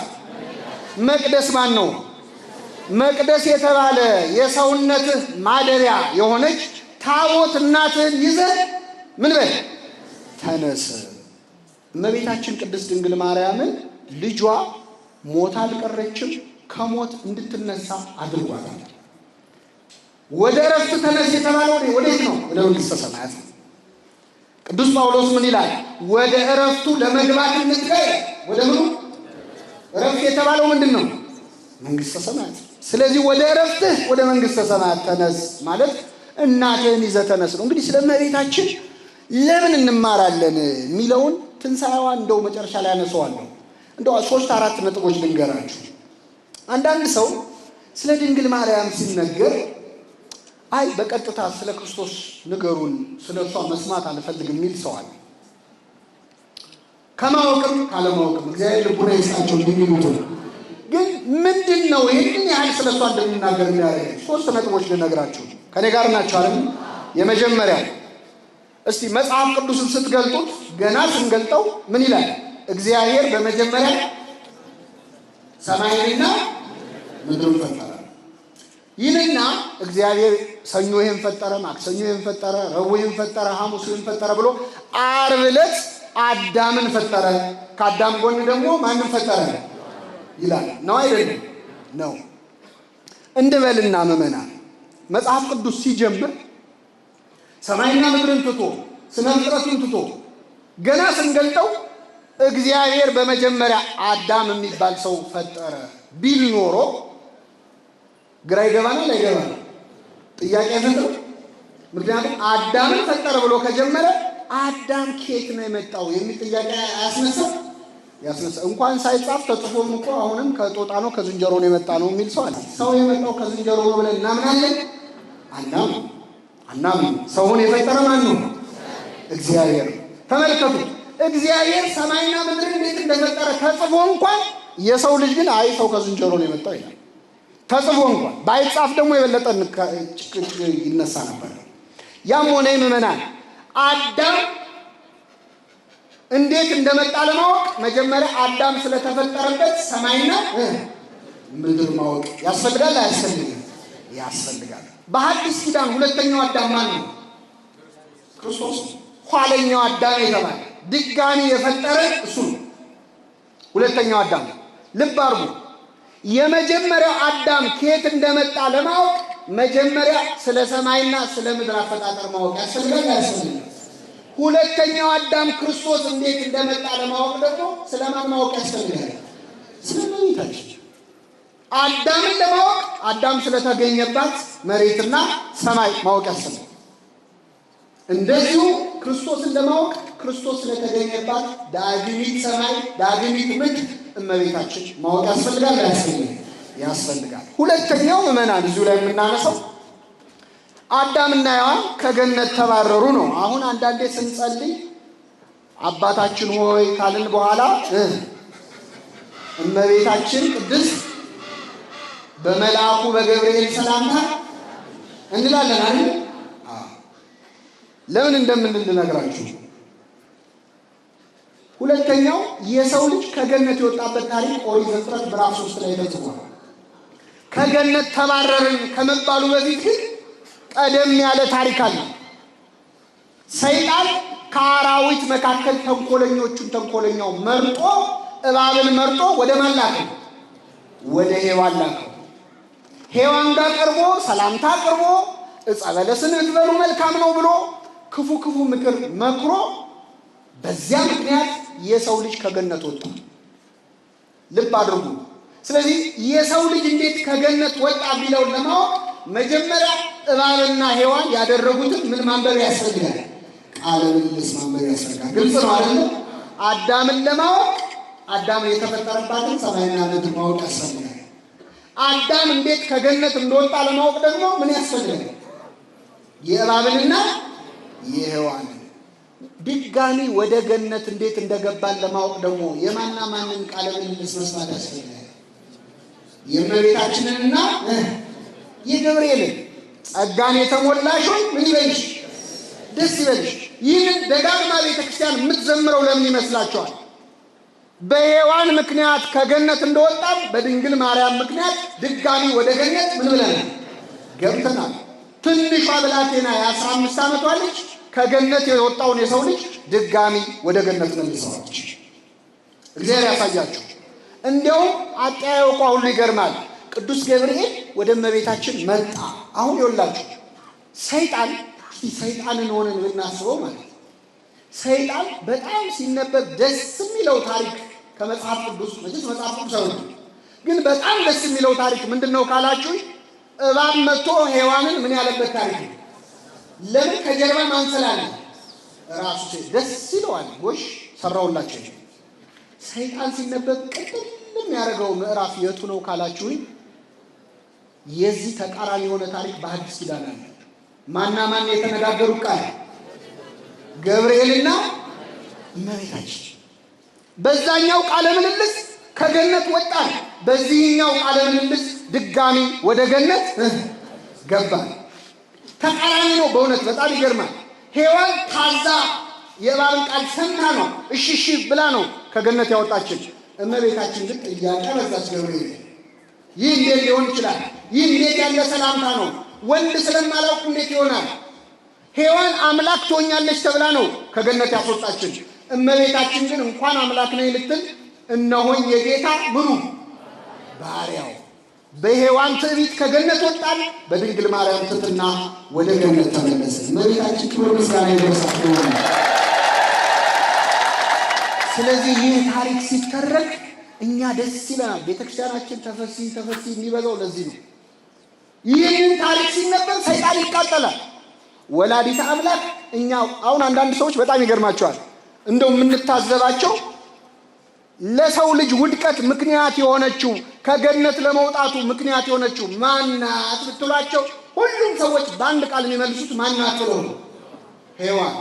መቅደስ ማን ነው? መቅደስ የተባለ የሰውነትህ ማደሪያ የሆነች ታቦት እናትህን ይዘህ ምን በል ተነስ። እመቤታችን ቅድስት ድንግል ማርያምን ልጇ ሞት አልቀረችም፣ ከሞት እንድትነሳ አድርጓታል። ወደ ዕረፍት ተነስ የተባለው ወዴት ነው? ወደ መንግሥተ ሰማያት ነው። ቅዱስ ጳውሎስ ምን ይላል? ወደ ዕረፍቱ ለመግባት እንትጋ። ወደ ምኑ ዕረፍት የተባለው ምንድን ነው? መንግሥተ ሰማያት። ስለዚህ ወደ ዕረፍትህ ወደ መንግሥተ ሰማያት ተነስ ማለት እናትህን ይዘህ ተነስ ነው። እንግዲህ ስለ እመቤታችን ለምን እንማራለን የሚለውን ትንሣኤዋን እንደው መጨረሻ ላይ አነሳዋለሁ። እንደው 3-4 ነጥቦች ልንገራችሁ። አንዳንድ ሰው ስለ ድንግል ማርያም ሲነገር አይ በቀጥታ ስለ ክርስቶስ ንገሩን፣ ስለ እሷ መስማት አልፈልግም የሚል ሰው አለ። ከማወቅም ካለማወቅም እግዚአብሔር ልቡና ይስጣቸው እንዲሚሉት። ግን ምንድን ነው ይህን ያህል ስለ እሷ እንደምናገር የሚያደርገን? 3 ነጥቦች ልነግራችሁ። ከኔ ጋር ናቸው አይደል? የመጀመሪያው እስቲ መጽሐፍ ቅዱስን ስትገልጡት ገና ስንገልጠው ምን ይላል? እግዚአብሔር በመጀመሪያ ሰማይንና ምድርን ፈጠረ ይልና እግዚአብሔር ሰኞ ይሄን ፈጠረ፣ ማክሰኞ ይሄን ፈጠረ፣ ረቡዕ ይሄን ፈጠረ፣ ሐሙስ ይሄን ፈጠረ ብሎ ዓርብ ዕለት አዳምን ፈጠረ። ከአዳም ጎን ደግሞ ማንን ፈጠረ ይላል። ነው አይደለም? ነው። እንበልና ምእመናን መጽሐፍ ቅዱስ ሲጀምር ሰማይና ምድርን ትቶ ስነ ፍጥረቱን ትቶ ገና ስንገልጠው እግዚአብሔር በመጀመሪያ አዳም የሚባል ሰው ፈጠረ ቢል ኖሮ ግራ ይገባናል አይገባም? ጥያቄ አይፈጥርም? ምክንያቱም አዳምን ፈጠረ ብሎ ከጀመረ አዳም ከየት ነው የመጣው የሚል ጥያቄ አያስነሳም? ያስነሳ። እንኳን ሳይጻፍ ተጽፎም እኮ አሁንም ከጦጣ ነው ከዝንጀሮ ነው የመጣ ነው የሚል ሰው አለ። ሰው የመጣው ከዝንጀሮ ነው ብለን እናምናለን? አናምንም። ሰውን የፈጠረ ማን ነው? እግዚአብሔር። ተመልከቱ፣ እግዚአብሔር ሰማይና ምድር እንዴት እንደፈጠረ ተጽፎ እንኳን የሰው ልጅ ግን አይ ሰው ከዝንጀሮ ነው የመጣው ይላል። ተጽፎ እንኳን ባይጻፍ ደግሞ የበለጠ ይነሳ ነበር። ያም ሆነ ምእመናን አዳም እንዴት እንደመጣ ለማወቅ መጀመሪያ አዳም ስለተፈጠረበት ሰማይና ምድር ማወቅ ያስፈልጋል አያስፈልግም? ያስፈልጋል። በሐዲስ ኪዳን ሁለተኛው አዳም ማን ነው? ክርስቶስ። ኋለኛው አዳም የተባለ ድጋሚ የፈጠረ እሱ ነው። ሁለተኛው አዳም ልብ አድርጉ። የመጀመሪያው አዳም ከየት እንደመጣ ለማወቅ መጀመሪያ ስለ ሰማይና ስለ ምድር አፈጣጠር ማወቅ ያስፈልጋል አያስፈልግም? ሁለተኛው አዳም ክርስቶስ እንዴት እንደመጣ ለማወቅ ደግሞ ስለማን ማወቅ ያስፈልጋል? ስለመሬታችን። አዳምን ለማወቅ አዳም ስለተገኘባት መሬትና ሰማይ ማወቅ ያስፈልጋል። እንደዚሁ ክርስቶስን ለማወቅ ክርስቶስ ስለተገኘባት ዳግሚት ሰማይ ዳግሚት ምድር እመቤታችን ማወቅ ያስፈልጋል አያስፈልግም? ያስፈልጋል። ሁለተኛው ምእመናን እዚሁ ላይ የምናነሳው አዳምና ሔዋን ከገነት ተባረሩ ነው። አሁን አንዳንዴ ስንጸልይ አባታችን ሆይ ካልን በኋላ እመቤታችን ቅድስት በመልአኩ በገብርኤል ሰላምታ እንላለን አይደል? ለምን እንደምንል ልነግራችሁ። ሁለተኛው የሰው ልጅ ከገነት የወጣበት ታሪክ ኦሪት ዘፍጥረት ምዕራፍ 3 ላይ ተጽፏል። ከገነት ተባረርን ከመባሉ በፊት ግን ቀደም ያለ ታሪክ አለ። ሰይጣን ከአራዊት መካከል ተንኮለኛው መርጦ እባብን መርጦ ወደ ማን ላከው? ወደ ሔዋን ላከው። ሔዋን ጋር ቀርቦ ሰላምታ ቀርቦ ዕፀ በለስን ብትበሉ መልካም ነው ብሎ ክፉ ምክር መክሮ በዚያ ምክንያት የሰው ልጅ ከገነት ወጣ። ልብ አድርጉ። ስለዚህ የሰው ልጅ እንዴት ከገነት ወጣ የሚለውን ለማወቅ መጀመሪያ እባብና ሔዋን ያደረጉትን ምን ማንበብ ያስፈልጋል? ቃለ ምልልስ ማንበብ ያስፈልጋል። ግልጽ ነው አይደል? አዳምን ለማወቅ አዳም የተፈጠረባትን ሰማይና ምድር ማወቅ ያስፈልጋል። አዳም እንዴት ከገነት እንደወጣ ለማወቅ ደግሞ ምን ያስፈልጋል? የእባብንና የሔዋንን ድጋሚ ወደ ገነት እንዴት እንደገባን ለማወቅ ደግሞ የማና ማንን ቃለ ምልልስ መስማት ያስፈልጋል? የእመቤታችንንና የገብርኤልን ጸጋን የተሞላሽ ሆይ ምን ይበልሽ? ደስ ይበልሽ። ይህንን ደጋግማ ቤተክርስቲያን የምትዘምረው ለምን ይመስላችኋል? በሔዋን ምክንያት ከገነት እንደወጣም በድንግል ማርያም ምክንያት ድጋሚ ወደ ገነት ምን ብለናል? ገብተናል። ትንሿ ብላቴና የ15 ዓመቷ ልጅ ከገነት የወጣውን የሰው ልጅ ድጋሚ ወደ ገነት መልሰዋለች። እግዚአብሔር ያሳያችሁ። እንዲያውም አጠያየቋ ሁሉ ይገርማል። ቅዱስ ገብርኤል ወደ እመቤታችን መጣ። አሁን ይኸውላችሁ ሰይጣንን ሆነን ብናስበው ማለት ሰይጣን በጣም ሲነበብ ደስ የሚለው ታሪክ ከመጽሐፍ ቅዱስ መጽሐፍ ቅዱስ ነው፣ ግን በጣም ደስ የሚለው ታሪክ ምንድነው ካላችሁ እባብ መጥቶ ሔዋንን ምን ያለበት ታሪክ ነው። ለምን ከጀርባ ማንሰላለ ራሱ ደስ ይለዋል። ጎሽ ሰራውላችሁ። ሰይጣን ሲነበብ ቅጥል የሚያደርገው ምዕራፍ የቱ ነው ካላችሁ የዚህ ተቃራኒ የሆነ ታሪክ በሐዲስ ኪዳን አለ። ማና ማን የተነጋገሩ ቃል? ገብርኤልና እመቤታችን። በዛኛው ቃለ ምልልስ ከገነት ወጣን፣ በዚህኛው ቃለ ምልልስ ድጋሚ ወደ ገነት ገባን። ተቃራኒ ነው። በእውነት በጣም ይገርማል። ሔዋን ታዛ የእባብን ቃል ሰምታ ነው እሺ ብላ ነው ከገነት ያወጣችን። እመቤታችን ግን ጥያቄ በዛች ገብርኤል ይህ እንዴት ሊሆን ይችላል? ይህ እንዴት ያለ ሰላምታ ነው? ወንድ ስለማላውቅ እንዴት ይሆናል? ሔዋን አምላክ ትሆኛለች ተብላ ነው ከገነት ያስወጣችን። እመቤታችን ግን እንኳን አምላክ ነኝ ልትል እነሆኝ የጌታ ምኑ ባሪያው። በሔዋን ትዕቢት ከገነት ወጣን፣ በድንግል ማርያም ትሕትና ወደ ገነት ተመለስን። እመቤታችን ክብር ምስጋና ይድረሳት። ስለዚህ ይህ ታሪክ ሲተረክ እኛ ደስ ይለናል። ቤተክርስቲያናችን ተፈሲ የሚበዛው ለዚህ ነው። ይህንን ታሪክ ሲነበብ ሰይጣን ይቃጠላል። ወላዲተ አምላክ እኛ አሁን አንዳንድ ሰዎች በጣም ይገርማቸዋል። እንደው የምንታዘባቸው ለሰው ልጅ ውድቀት ምክንያት የሆነችው ከገነት ለመውጣቱ ምክንያት የሆነችው ማናት ብትሏቸው ሁሉም ሰዎች በአንድ ቃል የሚመልሱት ማናት ብለው ነው። ሔዋን።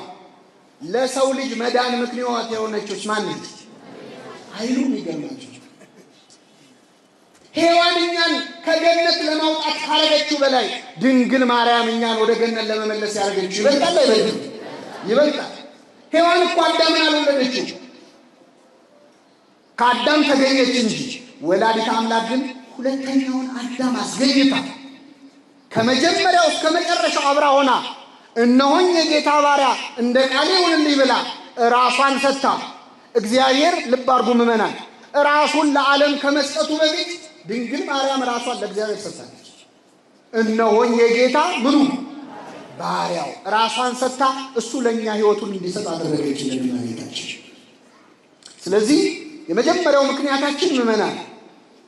ለሰው ልጅ መዳን ምክንያት የሆነችው ማነች? አይሉም። ይገርማቸው። ሔዋን እኛን ከገነት ለማውጣት ካረገችው በላይ ድንግል ማርያም እኛን ወደ ገነት ለመመለስ ያደረገችው ይበልጣል አይበልጥም? ይበልጣል። ሔዋን እኮ አዳምን አልወለደችው፣ ከአዳም ተገኘች እንጂ። ወላዲተ አምላክ ግን ሁለተኛውን አዳም አስገኝታ ከመጀመሪያው እስከ መጨረሻው አብራ ሆና እነሆኝ የጌታ ባሪያ እንደ ቃሌ ይሁንልኝ ብላ ራሷን ሰጥታ እግዚአብሔር ልብ አድርጉ ምእመናን፣ ራሱን ለዓለም ከመስጠቱ በፊት ድንግል ማርያም ራሷን ለእግዚአብሔር ሰጥታለች። እነሆኝ የጌታ ምኑ ባሪያው ራሷን ሰጥታ እሱ ለእኛ ሕይወቱን እንዲሰጥ አደረገችልን እመቤታችን። ስለዚህ የመጀመሪያው ምክንያታችን ምእመናን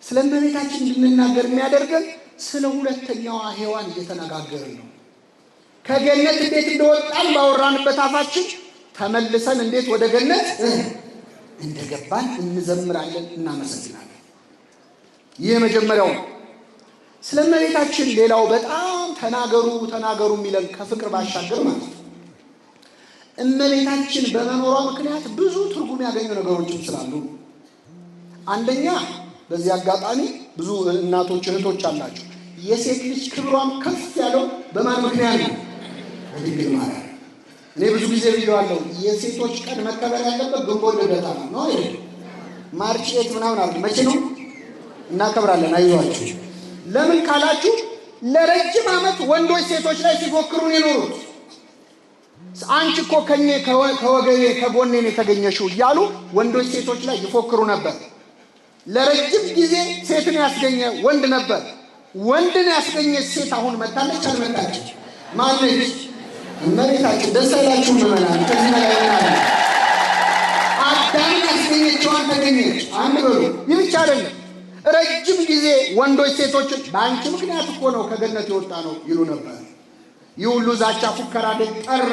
ስለ እመቤታችን እንድንናገር የሚያደርገን ስለ ሁለተኛዋ ሔዋን እየተነጋገርን ነው። ከገነት እንዴት እንደወጣን ባወራንበት አፋችን ተመልሰን እንዴት ወደ ገነት እንደገባን እንዘምራለን፣ እናመሰግናለን። ይህ የመጀመሪያው ስለ እመቤታችን። ሌላው በጣም ተናገሩ የሚለን ከፍቅር ባሻገር ማለት ነው እመቤታችን በመኖሯ ምክንያት ብዙ ትርጉም ያገኙ ነገሮችም ስላሉ፣ አንደኛ በዚህ አጋጣሚ ብዙ እናቶች እህቶች አላቸው። የሴት ልጅ ክብሯም ከፍ ያለው በማን ምክንያት ነው? በድንግል ማርያም። እኔ ብዙ ጊዜ ብዬዋለሁ፣ የሴቶች ቀን መከበር ያለበት ግንቦት ልደታ ነው አይደል? ማርች 8 ምናምን አለ። መቼ ነው እናከብራለን? አይዟችሁ። ለምን ካላችሁ ለረጅም ዓመት ወንዶች ሴቶች ላይ ሲፎክሩ የኖሩት አንቺ እኮ ከወገኔ ከጎኔ የተገኘሽው እያሉ ወንዶች ሴቶች ላይ ይፎክሩ ነበር። ለረጅም ጊዜ ሴትን ያስገኘ ወንድ ነበር። ወንድን ያስገኘች ሴት አሁን መጣለች አልመጣለች? ማነች? እመቤታችን። ደስ አይላችሁም ምእመናን? ከዚህ በላይ አዳም ያስገኘችዋን ተገኘች። አንድ በሉ። ይህ ብቻ አይደለም። ረጅም ጊዜ ወንዶች ሴቶችን በአንቺ ምክንያት እኮ ነው ከገነት የወጣ ነው ይሉ ነበር። ይህ ሁሉ ዛቻ፣ ፉከራ ቀረ።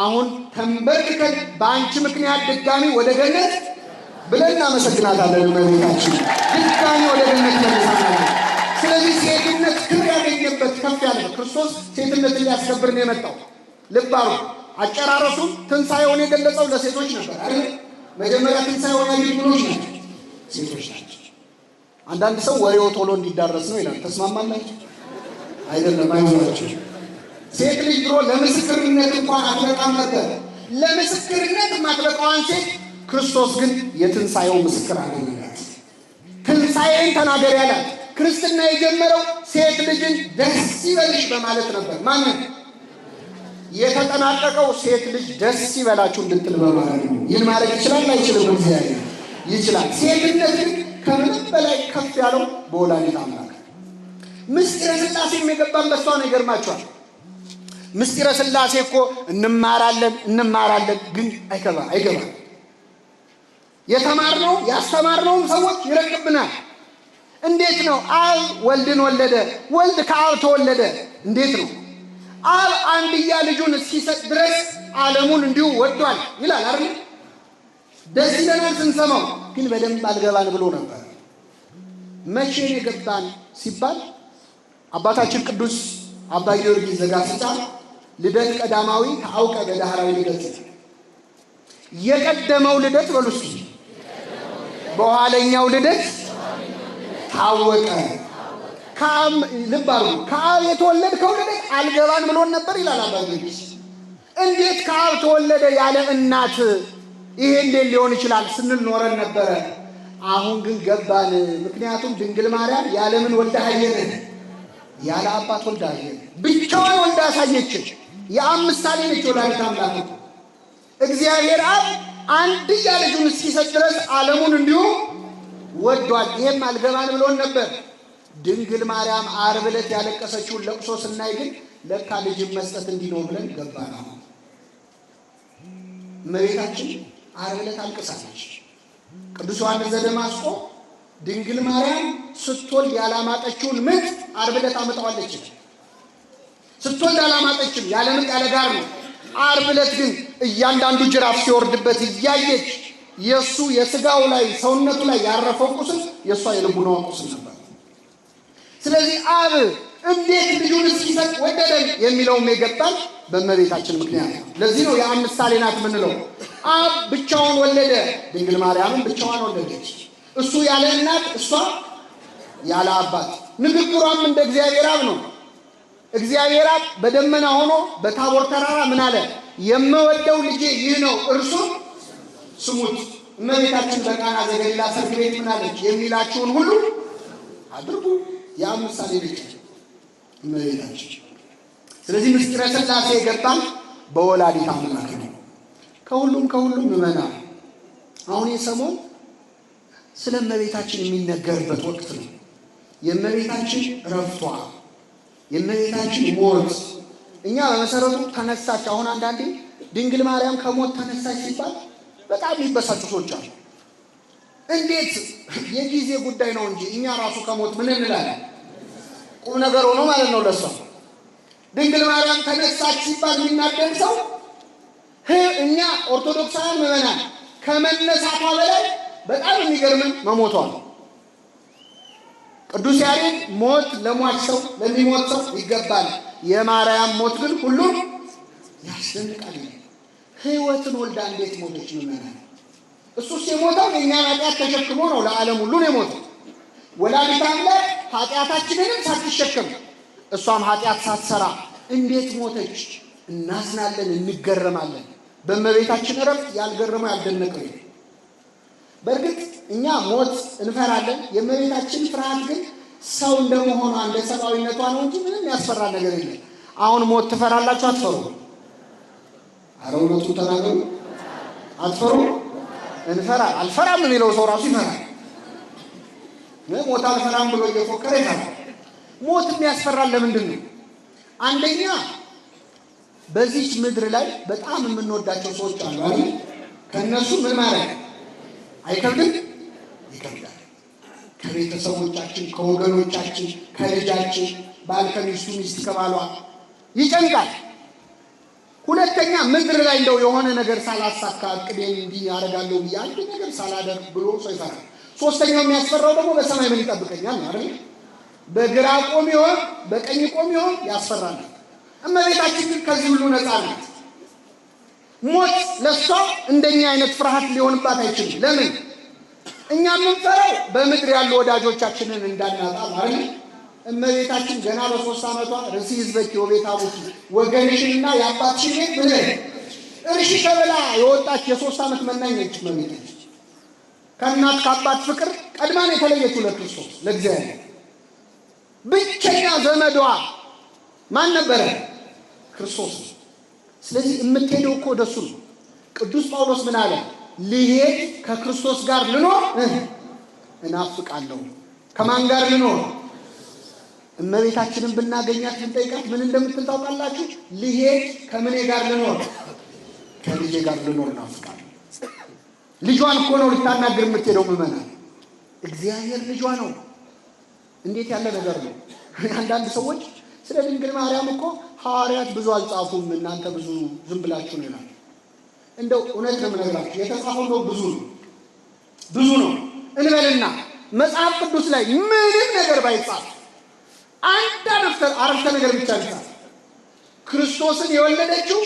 አሁን ተንበርክከን በአንቺ ምክንያት ድጋሚ ወደ ገነት ብለን እናመሰግናታለን። እመቤታችን ድጋሚ ወደ ገነት መልሳናል። ስለዚህ ሴትነት ክብር ያገኘበት ከፍ ያለ ክርስቶስ ሴትነትን ሊያስከብር ነው የመጣው። ልብ አድርጉ። አጨራረሱን ትንሣኤውን የገለጸው ለሴቶች ነበር አይደል? መጀመሪያ ትንሣኤውን ያዩት ምኖች ናቸው? ሴቶች ናቸው። አንዳንድ ሰው ወሬው ቶሎ እንዲዳረስ ነው ይላል። ተስማማላችሁ? አይደለም፣ አይሆናችሁ። ሴት ልጅ ድሮ ለምስክርነት እንኳን አትበቃም ነበር። ለምስክርነት ማትበቃዋን ሴት ክርስቶስ ግን የትንሣኤው ምስክር አደረጋት። ትንሣኤን ተናገር ያላት። ክርስትና የጀመረው ሴት ልጅን ደስ ይበልሽ በማለት ነበር። ማንን? የተጠናቀቀው ሴት ልጅ ደስ ይበላችሁ እንድትል በማለት ነው። ይህን ማድረግ ይችላል አይችልም? እግዚአብሔር ይችላል። ሴትነት ግን ከምንም በላይ ከፍ ያለው በወላዲተ አምላክ። ምስጢረ ሥላሴ የገባን በሷ ነው። ይገርማችኋል። ምስጢረ ሥላሴ እኮ እንማራለን ግን አይገባም። የተማርነው ያስተማርነውም ሰዎች ይረቅብናል። እንዴት ነው አብ ወልድን ወለደ፣ ወልድ ከአብ ተወለደ? እንዴት ነው? አብ አንድያ ልጁን እስኪሰጥ ድረስ ዓለሙን እንዲሁ ወዷል ይላል አይደል? ደስ ይለናል ስንሰማው፣ ግን በደንብ አልገባን ብሎ ነበር። መቼ ነው የገባን ሲባል አባታችን ቅዱስ አባ ጊዮርጊስ ዘጋስጫ ልደት ቀዳማዊ ታውቀ በዳህራዊ ልደት፣ የቀደመው ልደት በሉ እስኪ በኋለኛው ልደት ታወቀ። ልብ አድርጉ። ከአብ የተወለድከው ልደት አልገባን ብሎን ነበር ይላል አባ ጊዮርጊስ። እንዴት ከአብ ተወለደ ያለ እናት ይሄ እንዴት ሊሆን ይችላል ስንል ኖረን ነበረ። አሁን ግን ገባን። ምክንያቱም ድንግል ማርያም ያለምን ወልዳ አየን፣ ያለ አባት ወልዳ አየን። ብቻዋን ወልዳ አሳየችን። የአብ ምሳሌ ነች ወላዲተ አምላክ። እግዚአብሔር አብ አንድያ ልጁን እስኪሰጥ ድረስ ዓለሙን እንዲሁ ወዷል። ይሄም አልገባን ብሎን ነበር። ድንግል ማርያም ዓርብ ዕለት ያለቀሰችውን ለቅሶ ስናይ ግን ለካ ልጅን መስጠት እንዲህ ነው ብለን ገባን። እመቤታችን ዓርብ ዕለት አልቅሳለች። ቅዱስ ዮሐንስ ዘደማስቆ ድንግል ማርያም ስትወልድ ያላማጠችውን ምጥ ዓርብ ዕለት አመጣዋለች። ስትወልድ አላማጠችም፣ ያለ ምጥ ያለ ጋር ነው። ዓርብ ዕለት ግን እያንዳንዱ ጅራፍ ሲወርድበት እያየች የእሱ የሥጋው ላይ ሰውነቱ ላይ ያረፈው ቁስል የእሷ የልቡናዋ ቁስል ነበር። ስለዚህ አብ እንዴት ልጁን እስኪሰጥ ወደደን የሚለውም የገባን በእመቤታችን ምክንያት ነው። ለዚህ ነው የአብ ምሳሌ ናት የምንለው። አብ ብቻውን ወለደ፣ ድንግል ማርያምን ብቻዋን ወለደች። እሱ ያለ እናት፣ እሷ ያለ አባት። ንግግሯም እንደ እግዚአብሔር አብ ነው። እግዚአብሔር አብ በደመና ሆኖ በታቦር ተራራ ምን አለ? የምወደው ልጄ ይህ ነው እርሱን ስሙት። እመቤታችን በቃና ዘገሊላ ሰርግ ቤት ምን አለች? የሚላችሁን ሁሉ አድርጉ። የአብ ምሳሌ ልጅ እመቤታችን። ስለዚህ ምስጢረ ሥላሴ የገባን በወላዲተ አምላክ ነው። ከሁሉም ምዕመናን አሁን የሰሞን ስለ እመቤታችን የሚነገርበት ወቅት ነው። የእመቤታችን ረፍቷ፣ የእመቤታችን ሞት። እኛ በመሰረቱ ተነሳች። አሁን አንዳንዴ ድንግል ማርያም ከሞት ተነሳች ሲባል በጣም የሚበሳጩ ሰዎች አሉ። እንዴት? የጊዜ ጉዳይ ነው እንጂ እኛ ራሱ ከሞት ምን እንላለን? ቁም ነገር ሆኖ ማለት ነው ለሷ። ድንግል ማርያም ተነሳች ሲባል የሚናደድ ሰው እኛ ኦርቶዶክሳውያን ምዕመናን ከመነሳቷ በላይ በጣም የሚገርምን መሞቷ ነው። ቅዱስ ያሬድ ሞት ለሟች ሰው ለሚሞት ሰው ይገባል፣ የማርያም ሞት ግን ሁሉም ያስደንቃል። ሕይወትን ወልዳ እንዴት ሞተች? ምዕመናን እሱስ የሞተው የእኛን ኃጢአት ተሸክሞ ነው ለዓለም ሁሉ ነው የሞተው። ወላዲተ አምላክ ኃጢአታችንንም ሳትሸከም እሷም ኃጢአት ሳትሰራ እንዴት ሞተች? እናዝናለን፣ እንገረማለን። በእመቤታችን ዕረፍት ያልገረመው ያልደነቀው። በእርግጥ እኛ ሞት እንፈራለን። የእመቤታችን ፍርሃት ግን ሰው እንደመሆኗ እንደ ሰብአዊነቷ ነው እንጂ ምንም ያስፈራ ነገር የለም። አሁን ሞት ትፈራላችሁ? አትፈሩ? ኧረ እውነቱን ተናገሩ። አትፈሩ? እንፈራ አልፈራም የሚለው ሰው ራሱ ይፈራል። ሞት አልፈራም ብሎ እየፎከረ ይፈራል። ሞት የሚያስፈራል ለምንድን ነው? አንደኛ በዚች ምድር ላይ በጣም የምንወዳቸው ሰዎች አሉ አይደል? ከእነሱ ምን ማለት አይከብድም? ይከብዳል። ከቤተሰቦቻችን፣ ከወገኖቻችን፣ ከልጃችን፣ ባል ከሚስቱ፣ ሚስት ከባሏ ይጨንቃል። ሁለተኛ ምድር ላይ እንደው የሆነ ነገር ሳላሳካ እቅዴን እንዲህ ያደርጋለሁ ብዬ አንድ ነገር ሳላደርግ ብሎ ሰው ይፈራል። ሶስተኛው የሚያስፈራው ደግሞ በሰማይ ምን ይጠብቀኛል ነው አይደል? በግራ ቆም ይሆን በቀኝ ቆም ይሆን ያስፈራል። እመቤታችን ግን ከዚህ ሁሉ ነፃ ናት። ሞት ለሷ እንደኛ አይነት ፍርሃት ሊሆንባት አይችልም። ለምን? እኛ የምንፈራው በምድር ያሉ ወዳጆቻችንን እንዳናጣ አይደል? እመቤታችን ገና በ3 ዓመቷ ርሲ ህዝበኪ ወቤት አቡኪ ወገንሽንና የአባትሽን ቤት ምን እርሺ ተብላ የወጣች የ3 ዓመት መናኝ ነች። እመቤታችን ከእናት ከአባት ፍቅር ቀድማን የተለየችው ለክርስቶስ ለእግዚአብሔር። ብቸኛ ዘመዷ ማን ነበረ? ክርስቶስ። ስለዚህ የምትሄደው እኮ ወደሱ ነው። ቅዱስ ጳውሎስ ምን አለ? ልሄድ ከክርስቶስ ጋር ልኖር እናፍቃለሁ። ከማን ጋር ልኖር? እመቤታችንን ብናገኛት ብንጠይቃት ምን እንደምትል ታውቃላችሁ? ልሄድ ከምኔ ጋር ልኖር? ከልጄ ጋር ልኖር እናፍቃለሁ። ልጇን እኮ ነው ልታናግር የምትሄደው። ምዕመናን እግዚአብሔር ልጇ ነው። እንዴት ያለ ነገር ነው! አንዳንድ ሰዎች ስለ ድንግል ማርያም እኮ ሐዋርያት ብዙ አልጻፉም፣ እናንተ ብዙ ዝም ብላችሁ ነው ይላል። እንደው እውነት ነው የምነግራችሁ፣ የተጻፈው ነው ብዙ ነው እንበልና መጽሐፍ ቅዱስ ላይ ምንም ነገር ባይጻፍ አንድ አረፍተ ነገር ብቻ ይጻፍ፣ ክርስቶስን የወለደችው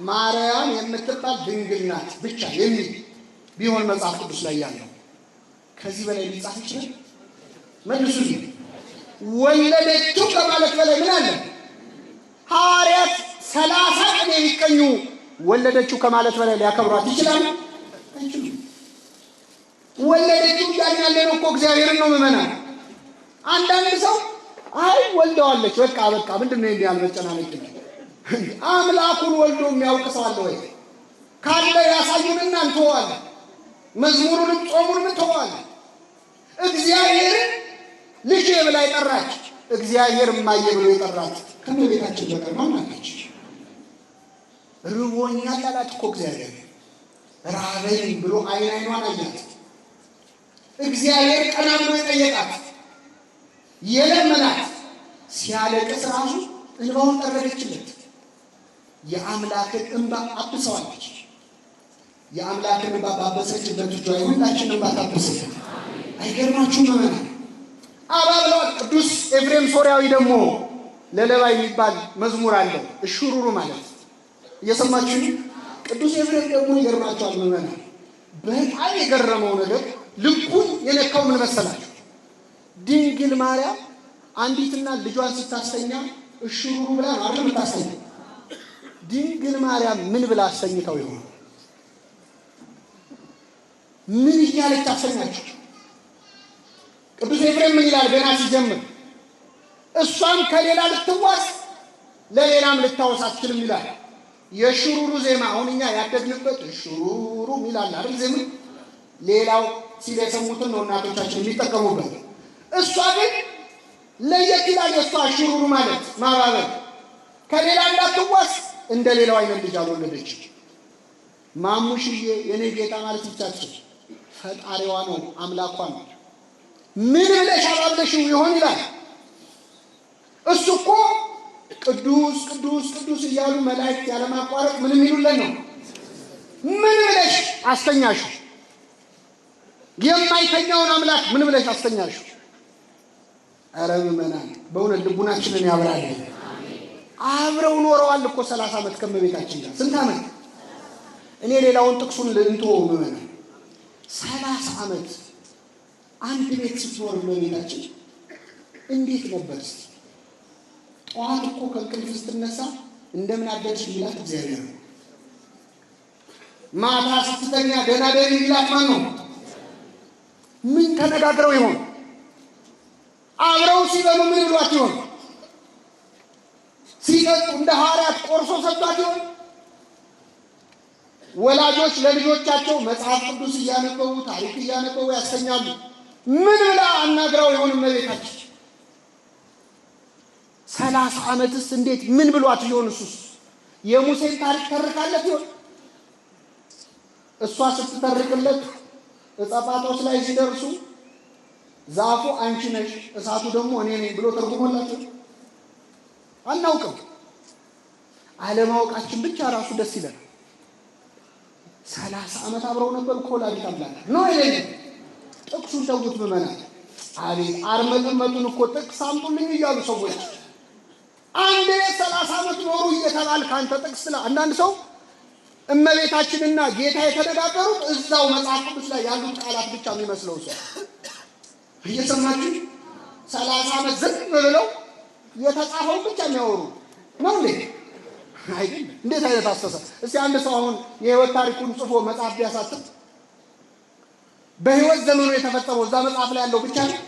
ማርያም የምትባል ድንግል ናት ብቻ የሚል ቢሆን መጽሐፍ ቅዱስ ላይ ያለው ከዚህ በላይ ሊጻፍ ይችላል? መልሱልኝ። ወለደችው ከማለት በላይ ምን አለ? ሐዋርያት 30 ቀን የሚቀኙ ወለደችው ከማለት በላይ ሊያከብሯት ይችላል? አይችሉም። ወለደችው ያለ ነው እኮ እግዚአብሔርን ነው ምዕመናን። አንዳንድ ሰው አይ ወልደዋለች በቃ ምንድነው እንዴ ያልመጨናነቅ ነው? አምላኩን ወልዶ የሚያውቅ ሰው አለ ወይ? ካለ ያሳዩንና እንተዋለን። መዝሙሩንም ጾሙንም እንተዋለን። እግዚአብሔርን ልጄ ብላ የጠራች እግዚአብሔር እማዬ ብሎ የጠራች ከእመቤታችን በቀር ማን አለች? ርቦኛል አላት እኮ እግዚአብሔር። ራበኝ ብሎ አይኗን አያት። እግዚአብሔር ቀና ብሎ የጠየቃት የለመናት ሲያለቅስ ራሱ እንባውን ጠረገችለት። የአምላክን እንባ አብሰዋለች። የአምላክን እንባ ባበሰችበት እጇ የሁላችንን እንባ ታብስልን። አይገርማችሁም ምዕመናን? አባብለዋል። ቅዱስ ኤፍሬም ሶርያዊ ደግሞ ለለባ የሚባል መዝሙር አለው፣ እሹሩሩ ማለት እየሰማችሁ። ቅዱስ ኤፍሬም ደግሞ ይገርማችኋል ምዕመናን፣ በጣም የገረመው ነገር ልቡን የነካው ምን መሰላችሁ? ድንግል ማርያም አንዲትና ልጇን ስታስተኛ እሹሩሩ ብላ ነው አይደል የምታስተኛ? ድንግል ማርያም ምን ብላ አስተኝታው ይሆን? ምን እያለች ታስተኛችሁ? ቅዱስ ኤፍሬም ምን ይላል ገና ሲጀምር? እሷም ከሌላ ልትዋስ ለሌላም ልታወስ አትችልም ይላል። የሽሩሩ ዜማ አሁን እኛ ያደግንበት ሽሩሩ ይላል አይደል? ዜማ ሌላው ሲል የሰሙትን ነው እናቶቻችን የሚጠቀሙበት። እሷ ግን ለየት ይላል። የእሷ ሽሩሩ ማለት ማባበል፣ ከሌላ እንዳትዋስ እንደ ሌላው አይነት ልጅ አልወለደችም። ማሙሽዬ የኔ ጌታ ማለት ብቻችን ፈጣሪዋ ነው፣ አምላኳ ነው። ምን ብለሽ አባብለሽው ይሆን ይላል። እሱ እኮ ቅዱስ ቅዱስ ቅዱስ እያሉ መላእክት ያለማቋረጥ ምን የሚሉለት ነው? ምን ብለሽ አስተኛሽው? የማይተኛውን አምላክ ምን ብለሽ አስተኛሽው? ኧረ ምዕመናን በእውነት ልቡናችንን ያብራል። አብረው ኖረዋል እኮ 30 ዓመት ከእመቤታችን ጋር። ስንት ዓመት? እኔ ሌላውን ጥቅሱን ልንተወው ምዕመናን። 30 ዓመት አንድ ቤት ስትኖር እመቤታችን እንዴት ነበር? ጠዋት እኮ ከእንቅልፍ ስትነሳ እንደምን አደርሽ ይላት እግዚአብሔር ነው። ማታ ስትተኛ ደህና ደሪ ይላት ማን ነው? ምን ተነጋግረው ይሆን? አብረው ሲበሉ ምን ብሏት ይሆን? ሲጠጡ እንደ ሐዋርያት ቆርሶ ሰጥቷት ይሆን? ወላጆች ለልጆቻቸው መጽሐፍ ቅዱስ እያነበቡ ታሪክ እያነበቡ ያስተኛሉ። ምን ብላ አናግራው ይሆን እመቤታችን? 30 ዓመትስ እንዴት ምን ብሏት ይሆን? እሱስ የሙሴን ታሪክ ተርካለት ይሆን? እሷ ስትተርክለት ዕፀ ጳጦስ ላይ ሲደርሱ ዛፉ አንቺ ነሽ እሳቱ ደግሞ እኔ ነኝ ብሎ ተርጉሞላችሁ አናውቅም። አለማወቃችን ብቻ ራሱ ደስ ይለናል። 30 ዓመት አብረው ነበር እኮ ወላዲተ አምላክ ነው አይደለም? ጥቅሱን ተውት ምዕመናን። አቤት አርመጥመጡን እኮ ጥቅስ አምጡልኝ እያሉ ሰዎች አንዴ 30 ዓመት ኖሩ እየተባል ካንተ ጥቅስ ላይ አንዳንድ ሰው እመቤታችንና ጌታ የተነጋገሩት እዛው መጽሐፍ ቅዱስ ላይ ያሉት ቃላት ብቻ የሚመስለው ሰው እየሰማችሁ 30 ዓመት ዝም ብለው የተጻፈው ብቻ የሚያወሩ ነው እንዴ? አይደል? እንዴት አይነት አስተሳሰብ! እስቲ አንድ ሰው አሁን የህይወት ታሪኩን ጽፎ መጽሐፍ ቢያሳትም በህይወት ዘመኑ የተፈጸመው እዛ መጽሐፍ ላይ ያለው ብቻ ነው።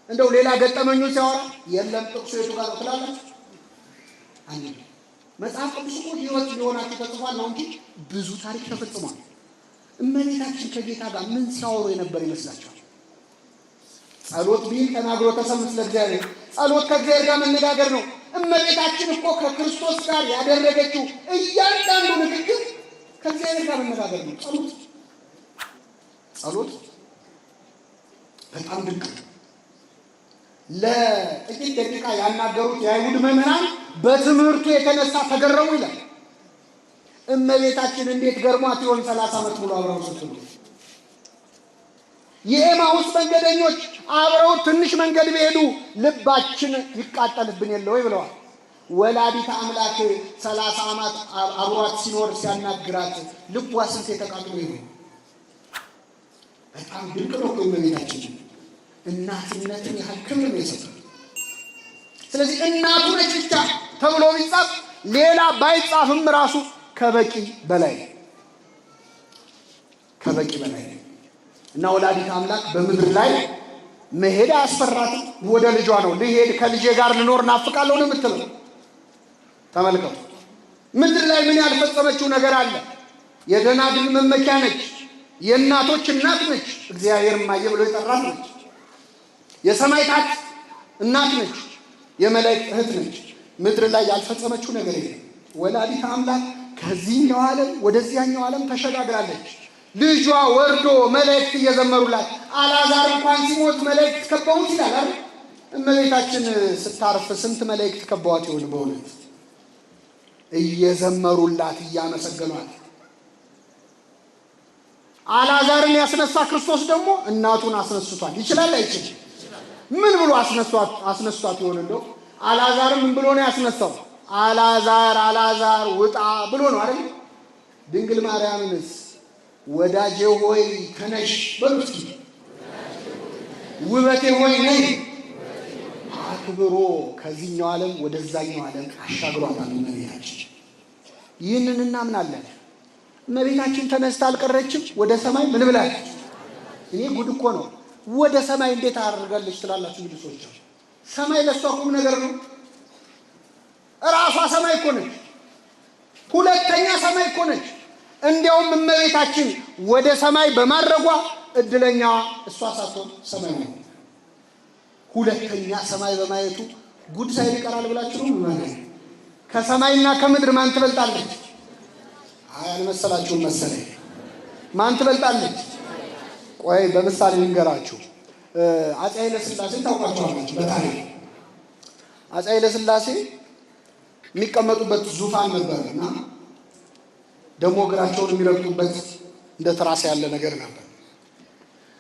እንደው ሌላ ገጠመኙን ሲያወራ የለም ጥቅሱ የቱ ጋር ትላለች? አንዴ መጽሐፍ ቅዱስ እኮ ህይወት ሊሆናችሁ ተጽፏል ነው እንጂ ብዙ ታሪክ ተፈጽሟል። እመቤታችን ከጌታ ጋር ምን ሲያወሩ የነበር ይመስላችኋል? ጸሎት ቢል ተናግሮ ተሰምቶ ለእግዚአብሔር ጸሎት ከእግዚአብሔር ጋር መነጋገር ነው። እመቤታችን እኮ ከክርስቶስ ጋር ያደረገችው እያንዳንዱ ንግግር ከእግዚአብሔር ጋር መነጋገር ነው። ጸሎት በጣም ድንቅ ነው። ለጥቂት ደቂቃ ያናገሩት የአይሁድ መምህራን በትምህርቱ የተነሳ ተገረሙ ይላል። እመቤታችን እንዴት ገርሟት ይሆን 30 ዓመት ሙሉ አብረው ስትሉ። የኤማሁስ መንገደኞች አብረው ትንሽ መንገድ ቢሄዱ ልባችን ይቃጠልብን የለ ወይ ብለዋል። ወላዲተ አምላክ 30 ዓመት አብሯት ሲኖር ሲያናግራት ልቧ ስንት የተቃጠለ ይሆን? በጣም ድንቅ ነው እመቤታችን እናትነትን ያህል ክብር ነው የሰጠው። ስለዚህ እናቱ ነች ብቻ ተብሎ ቢጻፍ ሌላ ባይጻፍም ራሱ ከበቂ በላይ እና ወላዲተ አምላክ በምድር ላይ መሄድ አያስፈራትም። ወደ ልጇ ነው ልሄድ ከልጄ ጋር ልኖር ናፍቃለሁ ነው የምትለው። ተመልከቱ ምድር ላይ ምን ያልፈጸመችው ነገር አለ? የደናግል መመኪያ ነች። የእናቶች እናት ነች። እግዚአብሔር እማዬ ብሎ የጠራት ነች። የሰማዕታት እናት ነች። የመላእክት እህት ነች። ምድር ላይ ያልፈጸመችው ነገር የለም። ወላዲተ አምላክ ከዚህኛው ዓለም ወደዚያኛው ዓለም ተሸጋግራለች። ልጇ ወርዶ መላእክት እየዘመሩላት፣ አልዓዛር እንኳን ሲሞት መላእክት ከበውት ይላል አይደል? እመቤታችን ስታርፍ ስንት መላእክት ከበዋት ይሆን? በእውነት እየዘመሩላት እያመሰገኗት። አልዓዛርን ያስነሳ ክርስቶስ ደግሞ እናቱን አስነስቷል። ይችላል አይችልም? ምን ብሎ አስነስቷት ይሆን? እንደው አልዓዛር ምን ብሎ ነው ያስነሳው? አልዓዛር ውጣ ብሎ ነው አይደል? ድንግል ማርያምንስ ወዳጄ ሆይ ተነሽ በሉት፣ ውበቴ ሆይ ነይ አክብሮ ከዚህኛው ዓለም ወደዛኛው ዓለም አሻግሯታል እመቤታችን። ይህንን እናምናለን። እመቤታችን ተነስታ አልቀረችም። ወደ ሰማይ ምን ብላለች? እኔ ጉድ እኮ ነው። ወደ ሰማይ እንዴት አደርጋለች ትላላችሁ? እንግዲህ ሰዎች ሰማይ ለሷ ቁም ነገር ነው። እራሷ ሰማይ እኮ ነች። ሁለተኛ ሰማይ እኮ ነች። እንዲያውም እመቤታችን ወደ ሰማይ በማድረጓ እድለኛዋ እሷ ሳትሆን ሰማይ ነው። ሁለተኛ ሰማይ በማየቱ ጉድ ሳይል ይቀራል ብላችሁ ነው ማለት? ከሰማይና ከምድር ማን ትበልጣለች? አልመሰላችሁም መሰለኝ። ማን ትበልጣለች? ቆይ በምሳሌ ልንገራችሁ። አፄ ኃይለ ሥላሴ ታውቃቸዋላችሁ? በታሪክ አፄ ኃይለ ሥላሴ የሚቀመጡበት ዙፋን ነበርና ደግሞ እግራቸውን የሚረግጡበት እንደ ትራስ ያለ ነገር ነበር።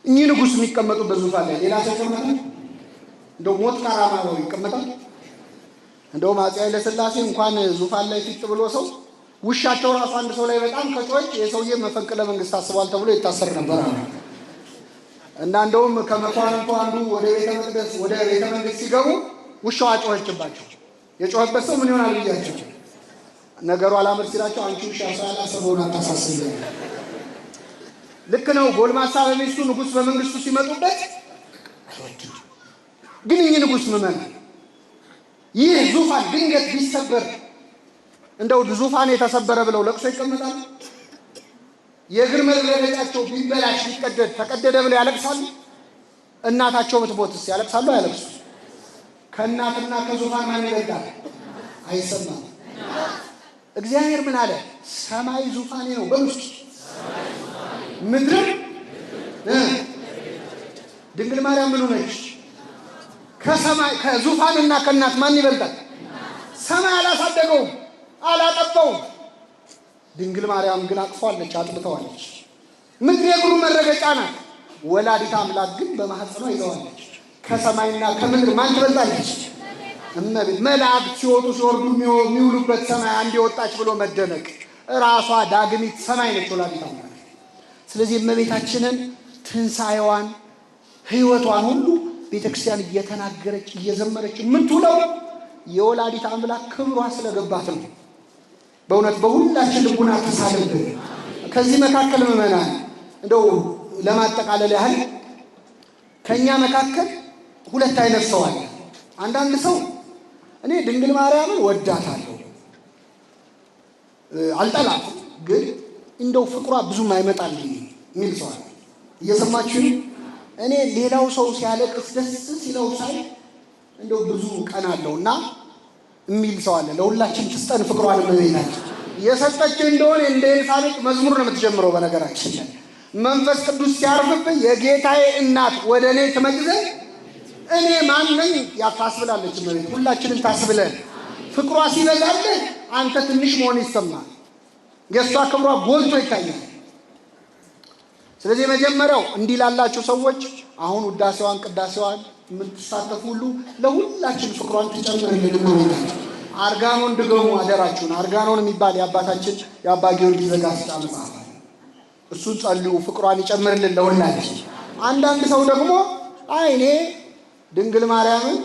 እኚህ ንጉሥ የሚቀመጡበት ዙፋን ላይ ሌላ ሰው ይቀመጣል? እንደው ሞት ካራማ ነው ይቀመጣል? እንደውም አፄ ኃይለ ሥላሴ እንኳን ዙፋን ላይ ፊት ብሎ ሰው ውሻቸው ራሱ አንድ ሰው ላይ በጣም ከጮች የሰውዬ መፈንቅለ መንግስት አስቧል ተብሎ ይታሰር ነበር እና እንደውም ከመኳንንቱ አንዱ ወደ ቤተ መንግስት ሲገቡ ውሻዋ ጮኸችባቸው። የጮኸበት ሰው ምን ይሆናል ብያቸው ነገሩ አላመድ ሲላቸው አንቺ ውሻ ሰው ያላሰበውን አታሳስብ። ልክ ነው። ጎልማሳ በሚስቱ ንጉሥ በመንግስቱ ሲመጡበት ግን ይህ ንጉሥ ምመን ይህ ዙፋን ድንገት ቢሰበር እንደው ዙፋን የተሰበረ ብለው ለቅሶ ይቀመጣሉ? የእግር መረገጫቸው ቢበላሽ ቢቀደድ ተቀደደ ብለው ያለቅሳሉ? እናታቸው ብትሞትስ ያለቅሳሉ አያለቅሱ? ከእናትና ከዙፋን ማን ይበልጣል? አይሰማም። እግዚአብሔር ምን አለ? ሰማይ ዙፋኔ ነው በሉስ፣ ምድር ድንግል ማርያም ምን ሆነች? ከሰማይ ከዙፋንና ከእናት ማን ይበልጣል? ሰማይ አላሳደገውም፣ አላጠባውም። ድንግል ማርያም ግን አቅፏለች፣ አጥብተዋለች። ምድር የእግሩ መረገጫ ናት። ወላዲተ አምላክ ግን በማህፀኗ ይዘዋለች። ከሰማይና ከምድር ማን ትበልጣለች? እመቤት። መላእክት ሲወጡ ሲወርዱ የሚውሉበት ሰማይ አንድ የወጣች ብሎ መደነቅ። ራሷ ዳግሚት ሰማይ ነች ወላዲተ አምላክ። ስለዚህ እመቤታችንን ትንሣኤዋን ሕይወቷን ሁሉ ቤተክርስቲያን እየተናገረች እየዘመረች የምትውለው የወላዲተ አምላክ ክብሯ ስለገባት ነው። በእውነት በሁላችን ልቡና ተሳልብን። ከዚህ መካከል ምዕመናን እንደው ለማጠቃለል ያህል ከኛ መካከል ሁለት አይነት ሰው አለ። አንዳንድ ሰው እኔ ድንግል ማርያምን ወዳታለሁ፣ አልጠላትም፣ ግን እንደው ፍቅሯ ብዙም አይመጣልኝ የሚል ሰው አለ። እየሰማችሁ እኔ ሌላው ሰው ሲያለቅስ ደስ ሲለው ሳይ እንደው ብዙ ቀን አለውና የሚል ሰው አለ። ለሁላችን ትስጠን ፍቅሯን እመቤታችን። የሰጠችው እንደሆነ እንደ ኤልሳቤጥ መዝሙር ነው የምትጀምረው። በነገራችን ላይ መንፈስ ቅዱስ ሲያርፍብኝ የጌታዬ እናት ወደ እኔ ትመጭ ዘንድ እኔ ማን ነኝ ታስብላለች እመቤት። ሁላችንም ታስብለን። ፍቅሯ ሲበዛልህ አንተ ትንሽ መሆን ይሰማል። የእሷ ክብሯ ጎልቶ ይታያል። ስለዚህ መጀመሪያው እንዲህ ላላችሁ ሰዎች አሁን ውዳሴዋን ቅዳሴዋን የምትሳተፉ ሁሉ ለሁላችን ፍቅሯን ትጨምርልን እመቤታችን። አርጋኖን ድገሙ አደራችሁን። አርጋኖን የሚባል የአባታችን የአባ ጊዮርጊስ ዘጋስጫ መጽሐፍ እሱን ጸልዩ፣ ፍቅሯን ይጨምርልን ለሁላችን። አንዳንድ ሰው ደግሞ እኔ ድንግል ማርያምን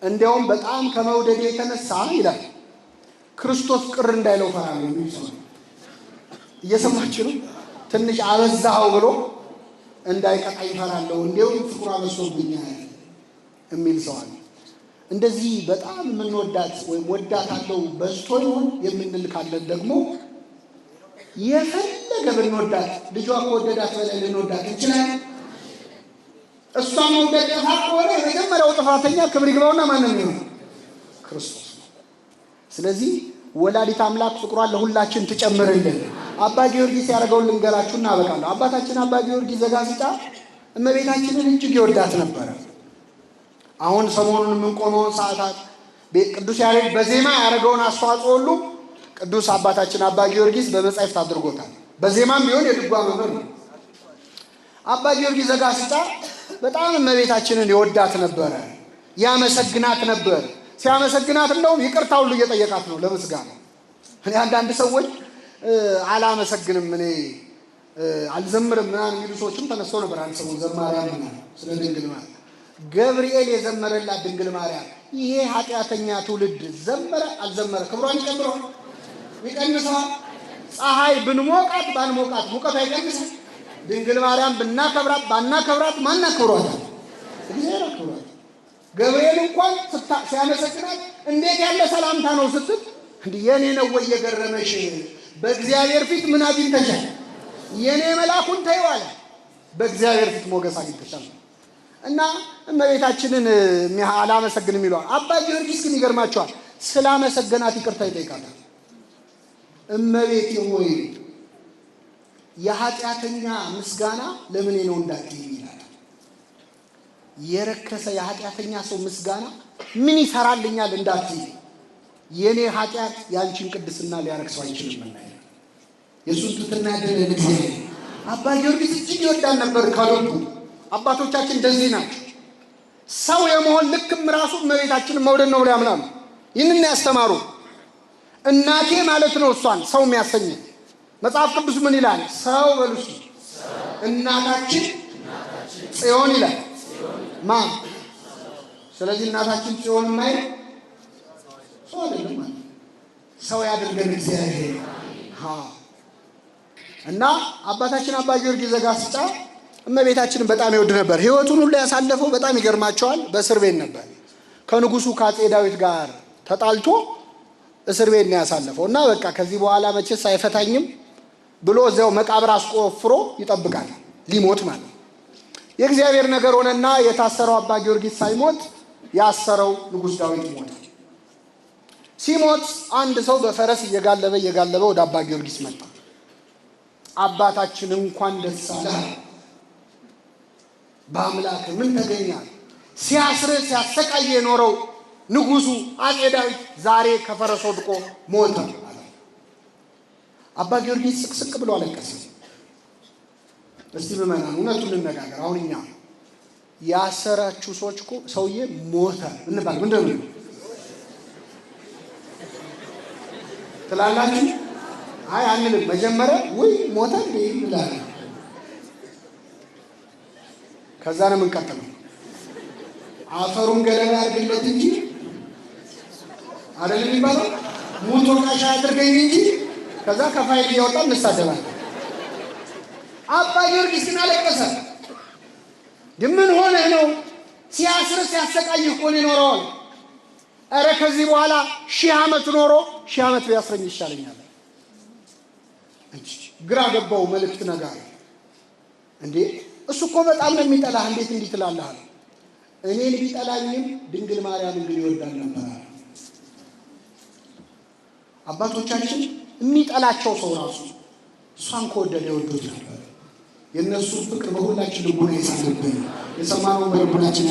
እንዲያውም በጣም ከመውደድ የተነሳ ይላል ክርስቶስ ቅር እንዳይለው ፈራለሁ የሚል ሰው እየሰማችሁ ነው። ትንሽ አበዛኸው ብሎ እንዳይቀጣኝ ፈራለሁ፣ እንዲያውም ፍቅሯ በዝቶብኛል የሚል ሰው አለ። እንደዚህ በጣም የምንወዳት ወይም ወዳታለሁ በዝቶ ይሆን የምንል ካለን ደግሞ የፈለገ ብንወዳት ልጇ ከወደዳት በላይ ልንወዳት እንችላለን። እሷ መውደድ ጥፋት ከሆነ የመጀመሪያው ጥፋተኛ ክብር ይግባውና ማንም ይሆን ክርስቶስ ነው። ስለዚህ ወላዲተ አምላክ ፍቅሯን ለሁላችን ትጨምርልን። አባ ጊዮርጊስ ያደረገውን ልንገራችሁ እና አበቃለሁ። አባታችን አባ ጊዮርጊስ ዘጋስጫ እመቤታችንን እጅግ ይወዳት ነበረ። አሁን ሰሞኑን የምንቆመውን ሰዓታት ቅዱስ ያሬድ በዜማ ያደረገውን አስተዋጽኦ ሁሉ ቅዱስ አባታችን አባ ጊዮርጊስ በመጻሕፍት አድርጎታል። በዜማም ቢሆን የድጓ መምህር ነው። አባ ጊዮርጊስ ዘጋስጫ በጣም እመቤታችንን ይወዳት ነበረ፣ ያመሰግናት ነበር። ሲያመሰግናት እንደውም ይቅርታ ሁሉ እየጠየቃት ነው ለምስጋና። እኔ አንዳንድ ሰዎች አላመሰግንም እኔ አልዘምርም ምናምን የሚሉ ሰዎችም ተነስተው ነበር። አንድ ሰው ዘማሪያን ምናምን ስለ ድንግል ማርያም ገብርኤል የዘመረላት ድንግል ማርያም ይሄ ኃጢአተኛ ትውልድ ዘመረ አልዘመረ ክብሯን ይጨምረዋል ይቀንሰዋል? ፀሐይ ብንሞቃት ባንሞቃት ሙቀት አይቀንስም። ድንግል ማርያም ብናከብራት ባናከብራት ማን አክብሯታል? እግዚአብሔር አክብሯታል። ገብርኤል እንኳን ሲያመሰግናት እንዴት ያለ ሰላምታ ነው ስትል እንዲህ የኔ ነው ወይ የገረመሽ? በእግዚአብሔር ፊት ምን አግኝተሻል? የኔ መልአኩን ተይው አለ። በእግዚአብሔር ፊት ሞገስ አግኝተሻል። እና እመቤታችንን አላመሰግንም ይለዋል። አባ ጊዮርጊስ ግን ይገርማቸዋል። ስላመሰገናት ይቅርታ ይጠይቃታል። እመቤቴ ሆይ የኃጢአተኛ ምስጋና ለምን ነው እንዳትይ ይላል። የረከሰ የኃጢአተኛ ሰው ምስጋና ምን ይሰራልኛል እንዳትይ፣ የኔ ኃጢአት ያንቺን ቅድስና ሊያረክሰው አይችልም እና የሱን ትትና ያደረገ እግዚአብሔር አባ ጊዮርጊስ እጅግ ይወዳል ነበር ከልቡ። አባቶቻችን እንደዚህ ናቸው። ሰው የመሆን ልክም ራሱ እመቤታችንን መውደድ ነው ብለው ያምናሉ። ይህንን ያስተማሩ እናቴ ማለት ነው እሷን ሰው የሚያሰኝ መጽሐፍ ቅዱስ ምን ይላል? ሰው በሉስ እናታችን ጽዮን ይላል። ማን? ስለዚህ እናታችን ጽዮን ማይ ሰው አይደለም ማለት ሰው ያድርገን እግዚአብሔር። እና አባታችን አባ ጊዮርጊስ ዘጋስጫ እመቤታችንን በጣም ይወድ ነበር። ሕይወቱን ሁሉ ያሳለፈው በጣም ይገርማቸዋል በእስር ቤት ነበር። ከንጉሱ ከአፄ ዳዊት ጋር ተጣልቶ እስር ቤት ነው ያሳለፈው። እና በቃ ከዚህ በኋላ መቼስ አይፈታኝም ብሎ እዚያው መቃብር አስቆፍሮ ይጠብቃል ሊሞት ማለት። የእግዚአብሔር ነገር ሆነና የታሰረው አባ ጊዮርጊስ ሳይሞት ያሰረው ንጉሥ ዳዊት ሞተ። ሲሞት አንድ ሰው በፈረስ እየጋለበ ወደ አባ ጊዮርጊስ መጣ። አባታችን እንኳን ደስ አለህ፣ በአምላክ ምን ተገኛል? ሲያስር ሲያሰቃይ የኖረው ንጉሱ አጼ ዳዊት ዛሬ ከፈረስ ወድቆ ሞተ አለ። አባ ጊዮርጊስ ስቅስቅ ብሎ አለቀሰ። እስቲ ምዕመናን እውነቱን እንነጋገር። አሁን እኛ ያሰራችሁ ሰዎች እኮ ሰውዬ ሞተ እንባል ምንድን ነው ትላላችሁ? አይ አንልም። መጀመሪያ ወይ ሞተ እንዴ እንላለን። ከዛ ነው የምንቀጥለው። አፈሩን ገለባ ያድርግለት እንጂ አይደለም የሚባለው፣ ሙቶ ቃሻ ያድርገኝ እንጂ። ከዛ ከፋይል እያወጣ እንሳደባለን። አባ ጊዮርጊስ ግን አለቀሰ። ምን ሆነህ ነው? ሲያስር ሲያሰቃይህ እኮ ነው የኖረው። ኧረ ከዚህ በኋላ 1000 ዓመት ኖሮ 1000 ዓመት ቢያስረኝ ይሻለኛል። ግራ ገባው። መልእክት ነገር እንዴ እሱ እኮ በጣም ነው የሚጠላህ፣ እንዴት እንዲህ ትላለህ? እኔን ቢጠላኝም ድንግል ማርያም ግን ይወዳል ነበር። አባቶቻችን የሚጠላቸው ሰው ራሱ እሷን ከወደደ ይወዱት ነበር። የእነሱ ፍቅር በሁላችን ልቡና ይሳልብን። የሰማነውን በልቡናችን